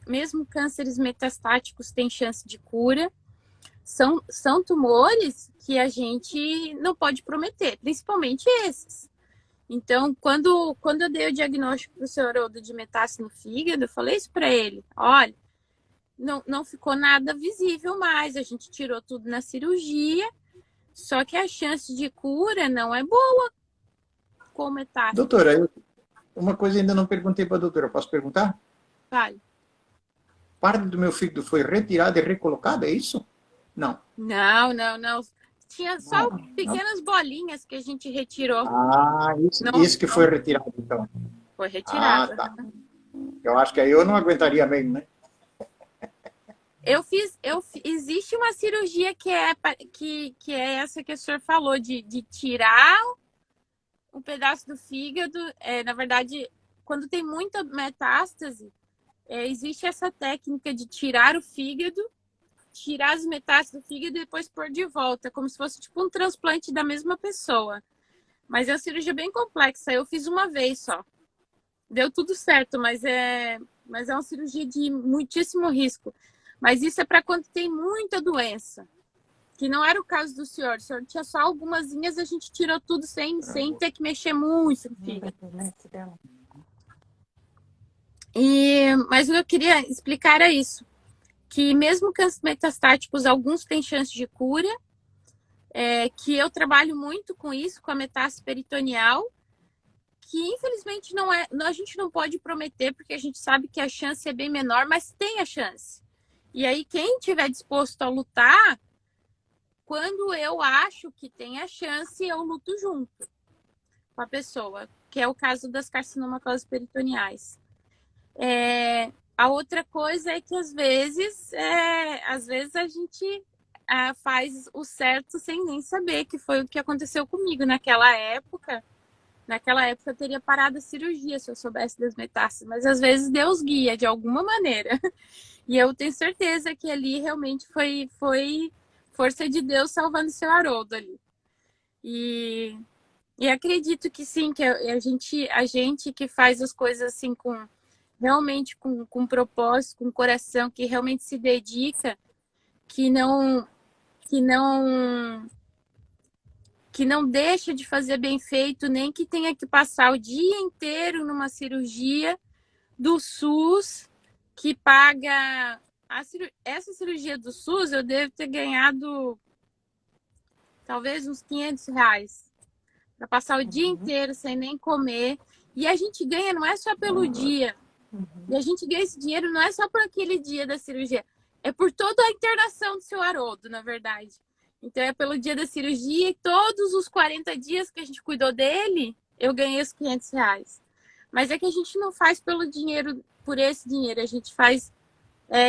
mesmo cânceres metastáticos têm chance de cura, são tumores que a gente não pode prometer, principalmente esses. Então, quando eu dei o diagnóstico para o senhor Haroldo de metástase no fígado, eu falei isso para ele, olha, não ficou nada visível mais, a gente tirou tudo na cirurgia, só que a chance de cura não é boa com metástase. Doutora, uma coisa ainda não perguntei para a doutora, posso perguntar? Vale. Parte do meu fígado foi retirada e recolocada, é isso? Não. Não. Tinha só pequenas bolinhas que a gente retirou. Isso que foi retirado, então. Foi retirado. Tá. Eu acho que aí eu não aguentaria mesmo, né? Existe uma cirurgia que é essa que o senhor falou, de tirar um pedaço do fígado. Na verdade, quando tem muita metástase, existe essa técnica de tirar o fígado, tirar as metástases do fígado e depois pôr de volta, como se fosse tipo um transplante da mesma pessoa. Mas é uma cirurgia bem complexa. Eu fiz uma vez só. Deu tudo certo, mas é uma cirurgia de muitíssimo risco. Mas isso é para quando tem muita doença. Que não era o caso do senhor. O senhor tinha só algumasinhas, a gente tirou tudo sem ter que mexer muito no fígado. Mas o que eu queria explicar é isso. Que mesmo cânceres metastáticos, alguns têm chance de cura. Que eu trabalho muito com isso, com a metástase peritoneal. Que infelizmente a gente não pode prometer, porque a gente sabe que a chance é bem menor, mas tem a chance. E aí, quem estiver disposto a lutar, quando eu acho que tem a chance, eu luto junto com a pessoa, que é o caso das carcinomatoses peritoneais. A outra coisa é que, às vezes a gente faz o certo sem nem saber, que foi o que aconteceu comigo naquela época. Naquela época eu teria parado a cirurgia se eu soubesse das metástases, mas às vezes Deus guia de alguma maneira. E eu tenho certeza que ali realmente foi força de Deus salvando o seu Haroldo ali. E acredito que sim, que a gente que faz as coisas assim realmente com propósito, com coração, que realmente se dedica, que não que não deixa de fazer bem feito, nem que tenha que passar o dia inteiro numa cirurgia do SUS, que paga... Essa cirurgia do SUS eu devo ter ganhado talvez uns R$ 500 para passar o dia inteiro sem nem comer. E a gente ganha não é só pelo dia. E a gente ganha esse dinheiro não é só por aquele dia da cirurgia. É por toda a internação do seu Haroldo, na verdade. Então é pelo dia da cirurgia e todos os 40 dias que a gente cuidou dele, eu ganhei os R$ 500. Mas é que a gente não faz pelo dinheiro, por esse dinheiro. A gente faz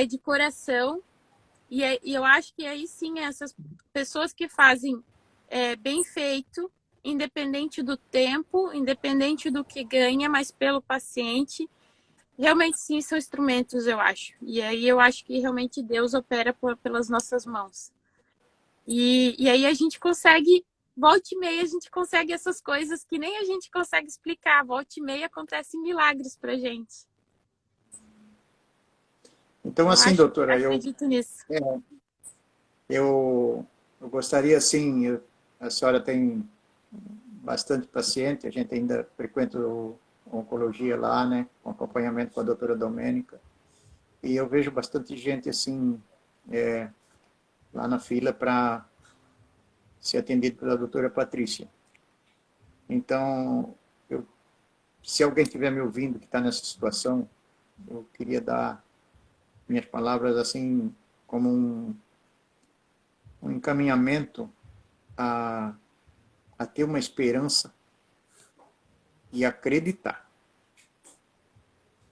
de coração. E eu acho que aí sim, essas pessoas que fazem bem feito, independente do tempo, independente do que ganha, mas pelo paciente, realmente sim são instrumentos, eu acho. E aí eu acho que realmente Deus opera pelas nossas mãos. E aí a gente consegue, volta e meia, a gente consegue essas coisas que nem a gente consegue explicar. Volta e meia acontecem milagres pra gente. Então, assim, doutora, acredito nisso. Eu gostaria, assim, a senhora tem bastante paciente, a gente ainda frequenta oncologia lá, né, com acompanhamento com a doutora Domênica, e eu vejo bastante gente, assim, lá na fila para ser atendido pela doutora Patrícia. Então, se alguém estiver me ouvindo que está nessa situação, eu queria dar minhas palavras, assim, como um encaminhamento a ter uma esperança e acreditar.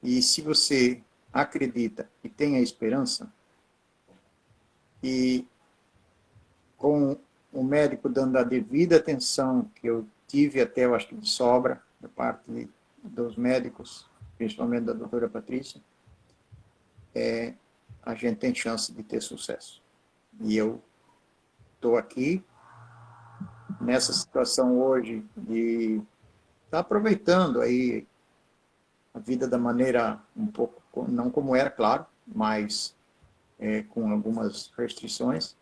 E se você acredita e tem a esperança, e com o médico dando a devida atenção que eu tive até, eu acho que de sobra, da parte dos médicos, principalmente da doutora Patrícia, a gente tem chance de ter sucesso. E eu estou aqui, nessa situação hoje, de estar aproveitando aí a vida da maneira um pouco, não como era, claro, mas com algumas restrições,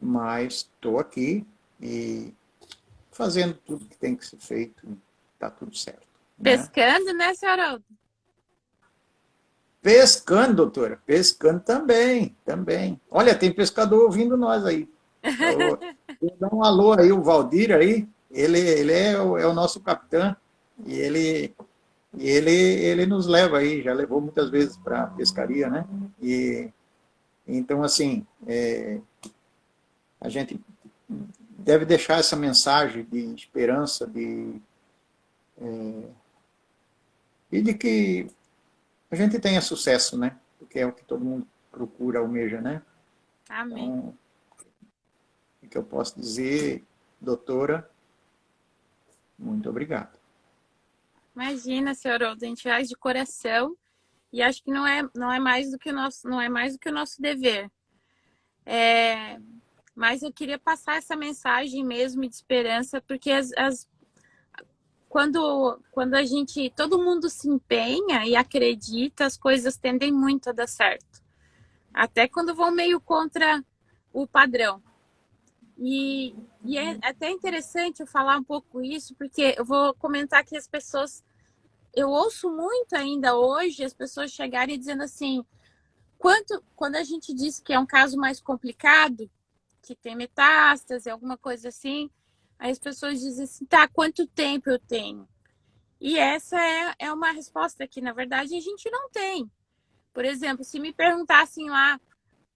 mas estou aqui e fazendo tudo que tem que ser feito, está tudo certo. Pescando, né, senhor Haroldo? Pescando, doutora, pescando também. Olha, tem pescador ouvindo nós aí. Vou dar um alô aí, o Valdir aí, ele é o nosso capitão, e ele nos leva aí, já levou muitas vezes para a pescaria, né? E então, assim, a gente deve deixar essa mensagem de esperança, e de que a gente tenha sucesso, né? Porque é o que todo mundo procura, almeja, né? Amém. Então, o que eu posso dizer, doutora, muito obrigado. Imagina, senhor Haroldo, a gente faz de coração e acho que não é mais do que o nosso dever. Mas eu queria passar essa mensagem mesmo de esperança, porque quando a gente, todo mundo se empenha e acredita, as coisas tendem muito a dar certo. Até quando vão meio contra o padrão. E é até interessante eu falar um pouco isso, porque eu vou comentar que as pessoas... Eu ouço muito ainda hoje as pessoas chegarem dizendo assim, quando a gente diz que é um caso mais complicado, que tem metástase, alguma coisa assim, aí as pessoas dizem assim, tá, quanto tempo eu tenho? E essa é uma resposta que, na verdade, a gente não tem. Por exemplo, se me perguntassem lá,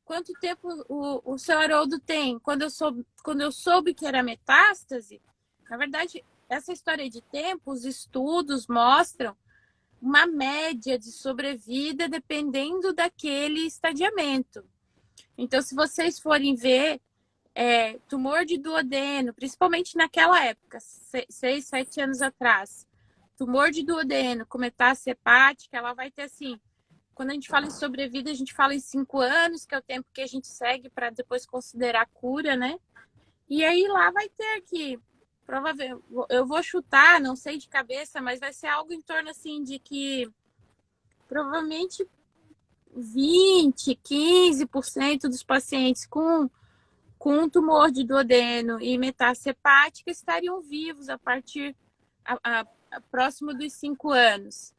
quanto tempo o seu Haroldo tem? Quando eu soube que era metástase, na verdade, essa história de tempo, os estudos mostram uma média de sobrevida dependendo daquele estadiamento. Então, se vocês forem ver, tumor de duodeno, principalmente naquela época, 6, 7 anos atrás, tumor de duodeno com metástase hepática, ela vai ter assim, quando a gente fala em sobrevida, a gente fala em 5 anos, que é o tempo que a gente segue para depois considerar cura, né? E aí lá vai ter que, provavelmente, eu vou chutar, não sei de cabeça, mas vai ser algo em torno assim de que provavelmente 20, 15% dos pacientes com com um tumor de duodeno e metástase hepática estariam vivos a partir próximo dos 5 anos.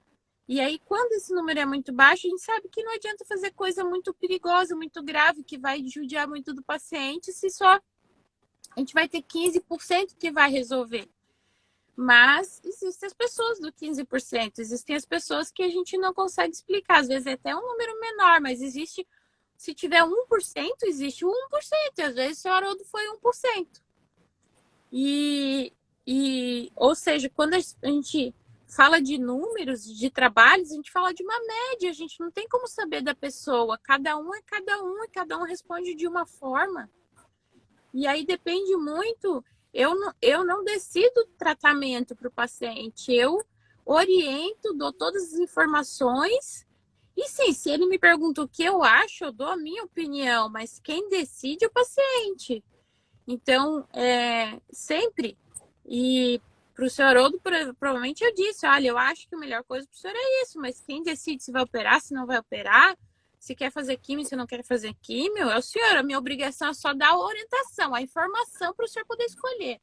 E aí, quando esse número é muito baixo, a gente sabe que não adianta fazer coisa muito perigosa, muito grave, que vai judiar muito do paciente, se só a gente vai ter 15% que vai resolver. Mas existem as pessoas do 15%, existem as pessoas que a gente não consegue explicar. Às vezes é até um número menor, mas existe, se tiver 1%, existe 1%. E às vezes o seu Haroldo foi 1%. Ou seja, quando a gente fala de números, de trabalhos, a gente fala de uma média, a gente não tem como saber da pessoa. Cada um é cada um e cada um responde de uma forma. E aí depende muito. Eu não decido tratamento para o paciente, eu oriento, dou todas as informações. E sim, se ele me pergunta o que eu acho, eu dou a minha opinião, mas quem decide é o paciente. Então, sempre. E para o senhor Haroldo, provavelmente eu disse, olha, eu acho que a melhor coisa para o senhor é isso, mas quem decide se vai operar, se não vai operar, se quer fazer químio, se não quer fazer químio, é o senhor. A minha obrigação é só dar a orientação, a informação para o senhor poder escolher.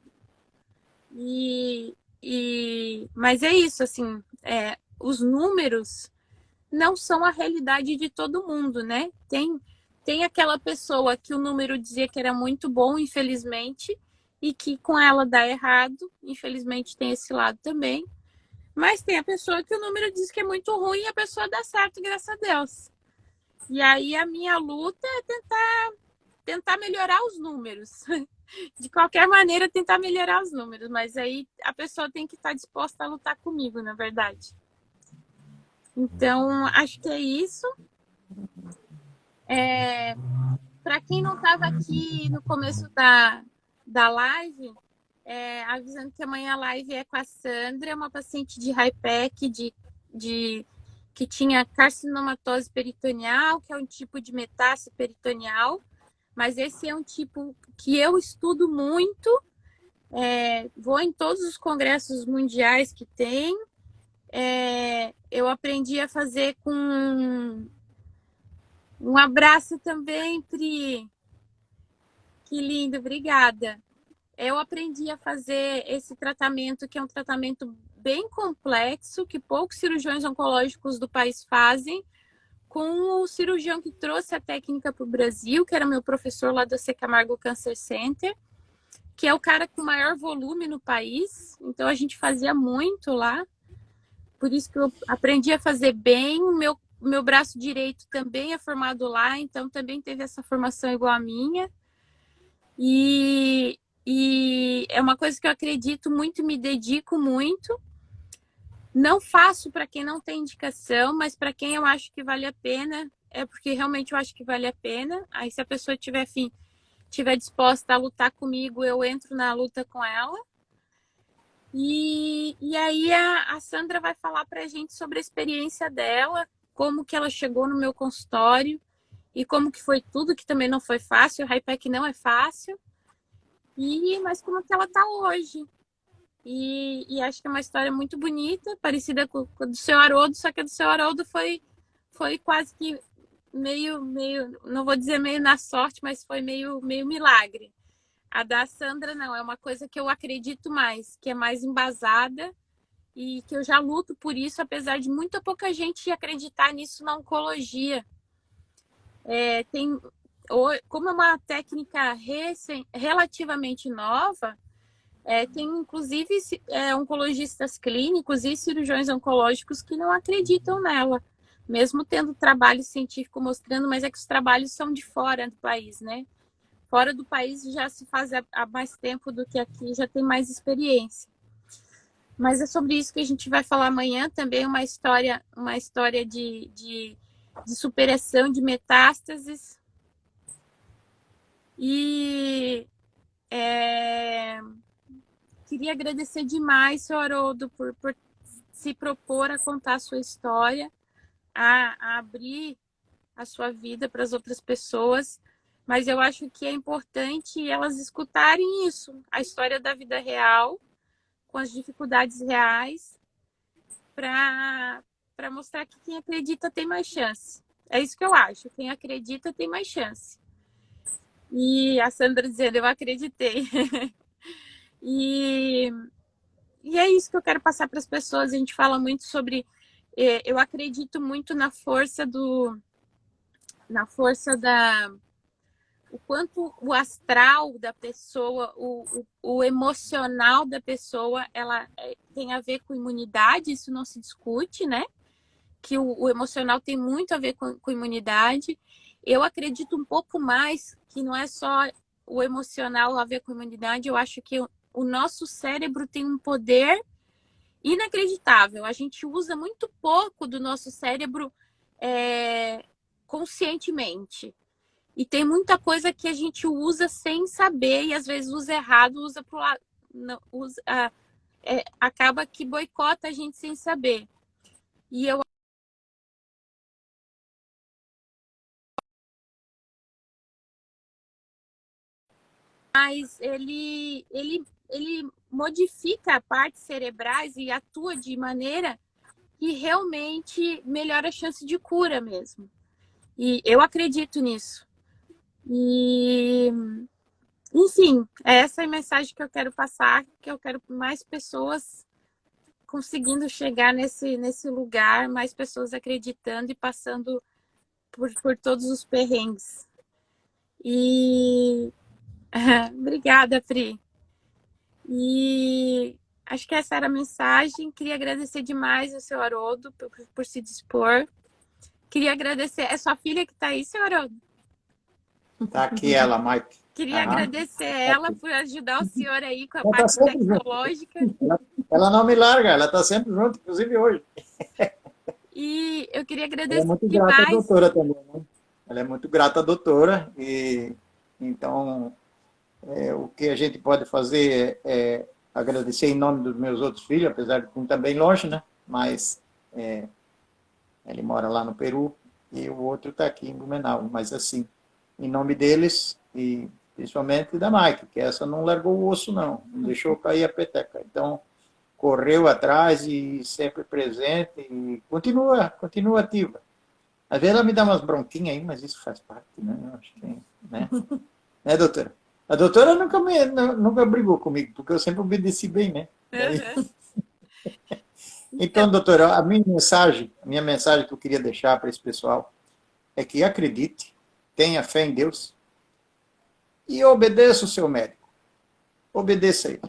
Mas é isso, assim, os números não são a realidade de todo mundo, né? Tem aquela pessoa que o número dizia que era muito bom, infelizmente, e que com ela dá errado, infelizmente tem esse lado também. Mas tem a pessoa que o número diz que é muito ruim e a pessoa dá certo, graças a Deus. E aí a minha luta é tentar melhorar os números. De qualquer maneira, tentar melhorar os números. Mas aí a pessoa tem que estar disposta a lutar comigo, na verdade. Então, acho que é isso. Para quem não estava aqui no começo da live, avisando que amanhã a live é com a Sandra, uma paciente de HIPEC, que tinha carcinomatose peritoneal, que é um tipo de metástase peritoneal, mas esse é um tipo que eu estudo muito, vou em todos os congressos mundiais que tem, eu aprendi a fazer com um abraço também, Pri. Que lindo, obrigada. Eu aprendi a fazer esse tratamento, que é um tratamento bem complexo, que poucos cirurgiões oncológicos do país fazem, com o cirurgião que trouxe a técnica para o Brasil, que era meu professor lá do C. Camargo Cancer Center, que é o cara com maior volume no país. Então, a gente fazia muito lá. Por isso que eu aprendi a fazer bem. O meu braço direito também é formado lá, então também teve essa formação igual a minha. E é uma coisa que eu acredito muito, me dedico muito. Não faço para quem não tem indicação, mas para quem eu acho que vale a pena, é porque realmente eu acho que vale a pena. Aí, se a pessoa tiver afim, tiver disposta a lutar comigo, eu entro na luta com ela. E aí a Sandra vai falar para a gente sobre a experiência dela, como que ela chegou no meu consultório e como que foi tudo, que também não foi fácil, o HIPEC não é fácil, mas como que ela está hoje. E acho que é uma história muito bonita, parecida com a do seu Haroldo, só que a do seu Haroldo foi quase que meio, não vou dizer meio na sorte, mas foi meio milagre. A da Sandra não, é uma coisa que eu acredito mais, que é mais embasada e que eu já luto por isso, apesar de muita pouca gente acreditar nisso na oncologia. Como é uma técnica relativamente nova, tem inclusive oncologistas clínicos e cirurgiões oncológicos que não acreditam nela, mesmo tendo trabalho científico mostrando, mas é que os trabalhos são de fora do país, né? Fora do país já se faz há mais tempo do que aqui, já tem mais experiência. Mas é sobre isso que a gente vai falar amanhã, também uma história de superação de metástases. E queria agradecer demais, senhor Haroldo, por se propor a contar a sua história, a abrir a sua vida para as outras pessoas. Mas eu acho que é importante elas escutarem isso, a história da vida real, com as dificuldades reais, para mostrar que quem acredita tem mais chance. É isso que eu acho. Quem acredita tem mais chance. E a Sandra dizendo, eu acreditei. E, e é isso que eu quero passar para as pessoas. A gente fala muito sobre... Eu acredito muito na força da... O quanto o astral da pessoa, o emocional da pessoa, ela tem a ver com imunidade, isso não se discute, né? Que o emocional tem muito a ver com imunidade. Eu acredito um pouco mais que não é só o emocional a ver com imunidade, eu acho que o nosso cérebro tem um poder inacreditável. A gente usa muito pouco do nosso cérebro conscientemente. E tem muita coisa que a gente usa sem saber e às vezes usa errado, usa pro lado, não, usa, acaba que boicota a gente sem saber. E eu mas ele modifica partes cerebrais e atua de maneira que realmente melhora a chance de cura mesmo. E eu acredito nisso. E, enfim, essa é a mensagem que eu quero passar, que eu quero mais pessoas conseguindo chegar nesse lugar, mais pessoas acreditando e passando por todos os perrengues. E obrigada, Pri. E acho que essa era a mensagem. Queria agradecer demais ao seu Haroldo por se dispor. Queria agradecer. É sua filha que está aí, seu Haroldo? Tá aqui ela, Mike. Queria agradecer ela por ajudar o senhor aí com a Ela tá parte sempre tecnológica. junto. Ela não me larga, ela está sempre junto, inclusive hoje. E eu queria Ela é agradecer muito grata à demais. doutora também, né? Ela é muito grata à doutora e então o que a gente pode fazer é agradecer em nome dos meus outros filhos, apesar de que um está bem longe, né? Mas ele mora lá no Peru e o outro está aqui em Blumenau. Mas assim, em nome deles e principalmente da Mike, que essa não largou o osso não deixou cair a peteca. Então correu atrás e sempre presente e continua ativa. Às vezes ela me dá umas bronquinhas aí, mas isso faz parte, né? Eu acho que, né? Né, doutora? A doutora nunca brigou comigo, porque eu sempre obedeci bem, né? Daí... Uhum. Então, doutora, a minha mensagem que eu queria deixar para esse pessoal é que acredite, tenha fé em Deus e obedeça o seu médico. Obedeça ele.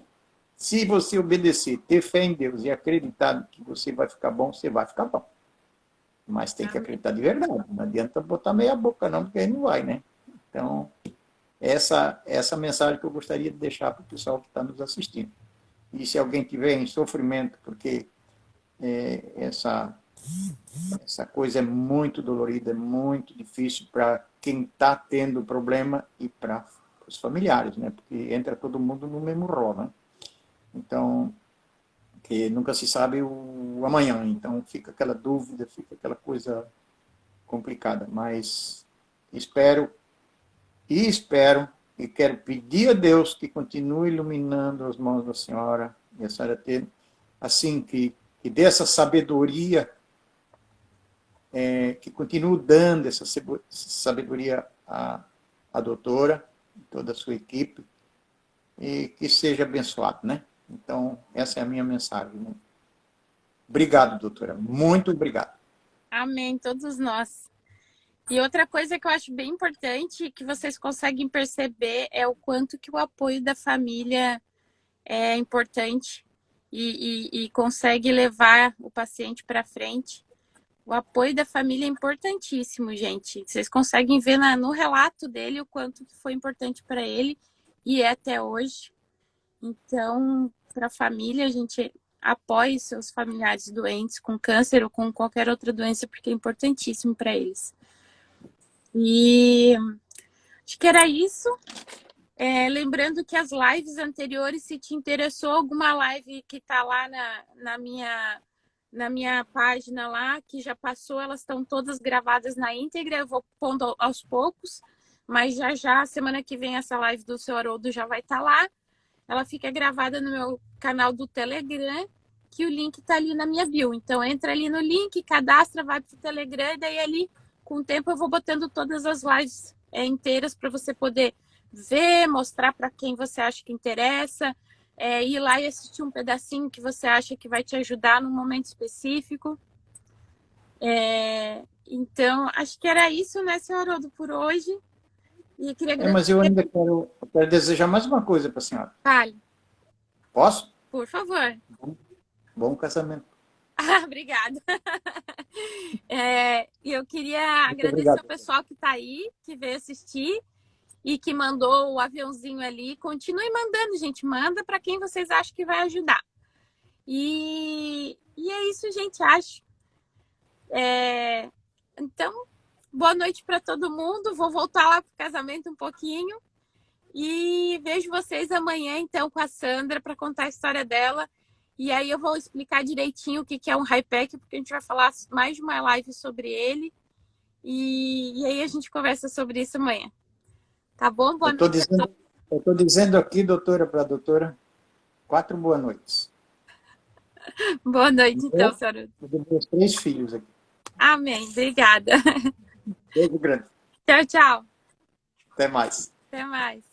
Se você obedecer, ter fé em Deus e acreditar que você vai ficar bom, você vai ficar bom. Mas tem que acreditar de verdade. Não adianta botar meia boca, não, porque aí não vai, né? Então, essa mensagem que eu gostaria de deixar para o pessoal que está nos assistindo. E se alguém tiver em sofrimento, porque essa coisa é muito dolorida, é muito difícil para quem está tendo problema e para os familiares, né? Porque entra todo mundo no mesmo rol, né? Então, que nunca se sabe o amanhã, então fica aquela dúvida, fica aquela coisa complicada, mas espero e quero pedir a Deus que continue iluminando as mãos da senhora e a senhora ter, assim, que dê essa sabedoria, que continue dando essa sabedoria à doutora, toda a sua equipe, e que seja abençoado, né? Então, essa é a minha mensagem, né? Obrigado, doutora. Muito obrigado. Amém, todos nós. E outra coisa que eu acho bem importante, que vocês conseguem perceber, é o quanto que o apoio da família é importante e consegue levar o paciente para frente. O apoio da família é importantíssimo, gente. Vocês conseguem ver no relato dele o quanto que foi importante para ele e é até hoje. Então, para a família, a gente apoie seus familiares doentes com câncer ou com qualquer outra doença, porque é importantíssimo para eles. E acho que era isso. Lembrando que as lives anteriores, se te interessou alguma live que está lá na minha página lá, que já passou, elas estão todas gravadas na íntegra, eu vou pondo aos poucos, mas já, semana que vem, essa live do seu Haroldo já vai estar lá. Ela fica gravada no meu canal do Telegram, que o link está ali na minha bio. Então, entra ali no link, cadastra, vai para o Telegram, e daí ali, com o tempo, eu vou botando todas as lives inteiras para você poder ver, mostrar para quem você acha que interessa, ir lá e assistir um pedacinho que você acha que vai te ajudar num momento específico. Então, acho que era isso, né, senhor Haroldo, por hoje. E queria Mas eu agradecer. ainda quero desejar mais uma coisa para a senhora. Fale, Posso? por favor. Bom casamento. Ah, obrigada. E eu queria Muito agradecer obrigado. ao pessoal que está aí, que veio assistir e que mandou o aviãozinho ali. Continue mandando, gente. Manda para quem vocês acham que vai ajudar. E é isso, gente, acho. Então, boa noite para todo mundo. Vou voltar lá para o casamento um pouquinho. E vejo vocês amanhã, então, com a Sandra para contar a história dela. E aí eu vou explicar direitinho o que é um HiPAC, porque a gente vai falar mais de uma live sobre ele. E aí a gente conversa sobre isso amanhã. Tá bom? Boa noite a todos. Eu estou dizendo aqui, doutora, para a doutora, 4 boas noites. Boa noite, então, senhora. Dos meus 3 filhos aqui. Amém. Obrigada. Beijo grande. Tchau, tchau. Até mais. Até mais.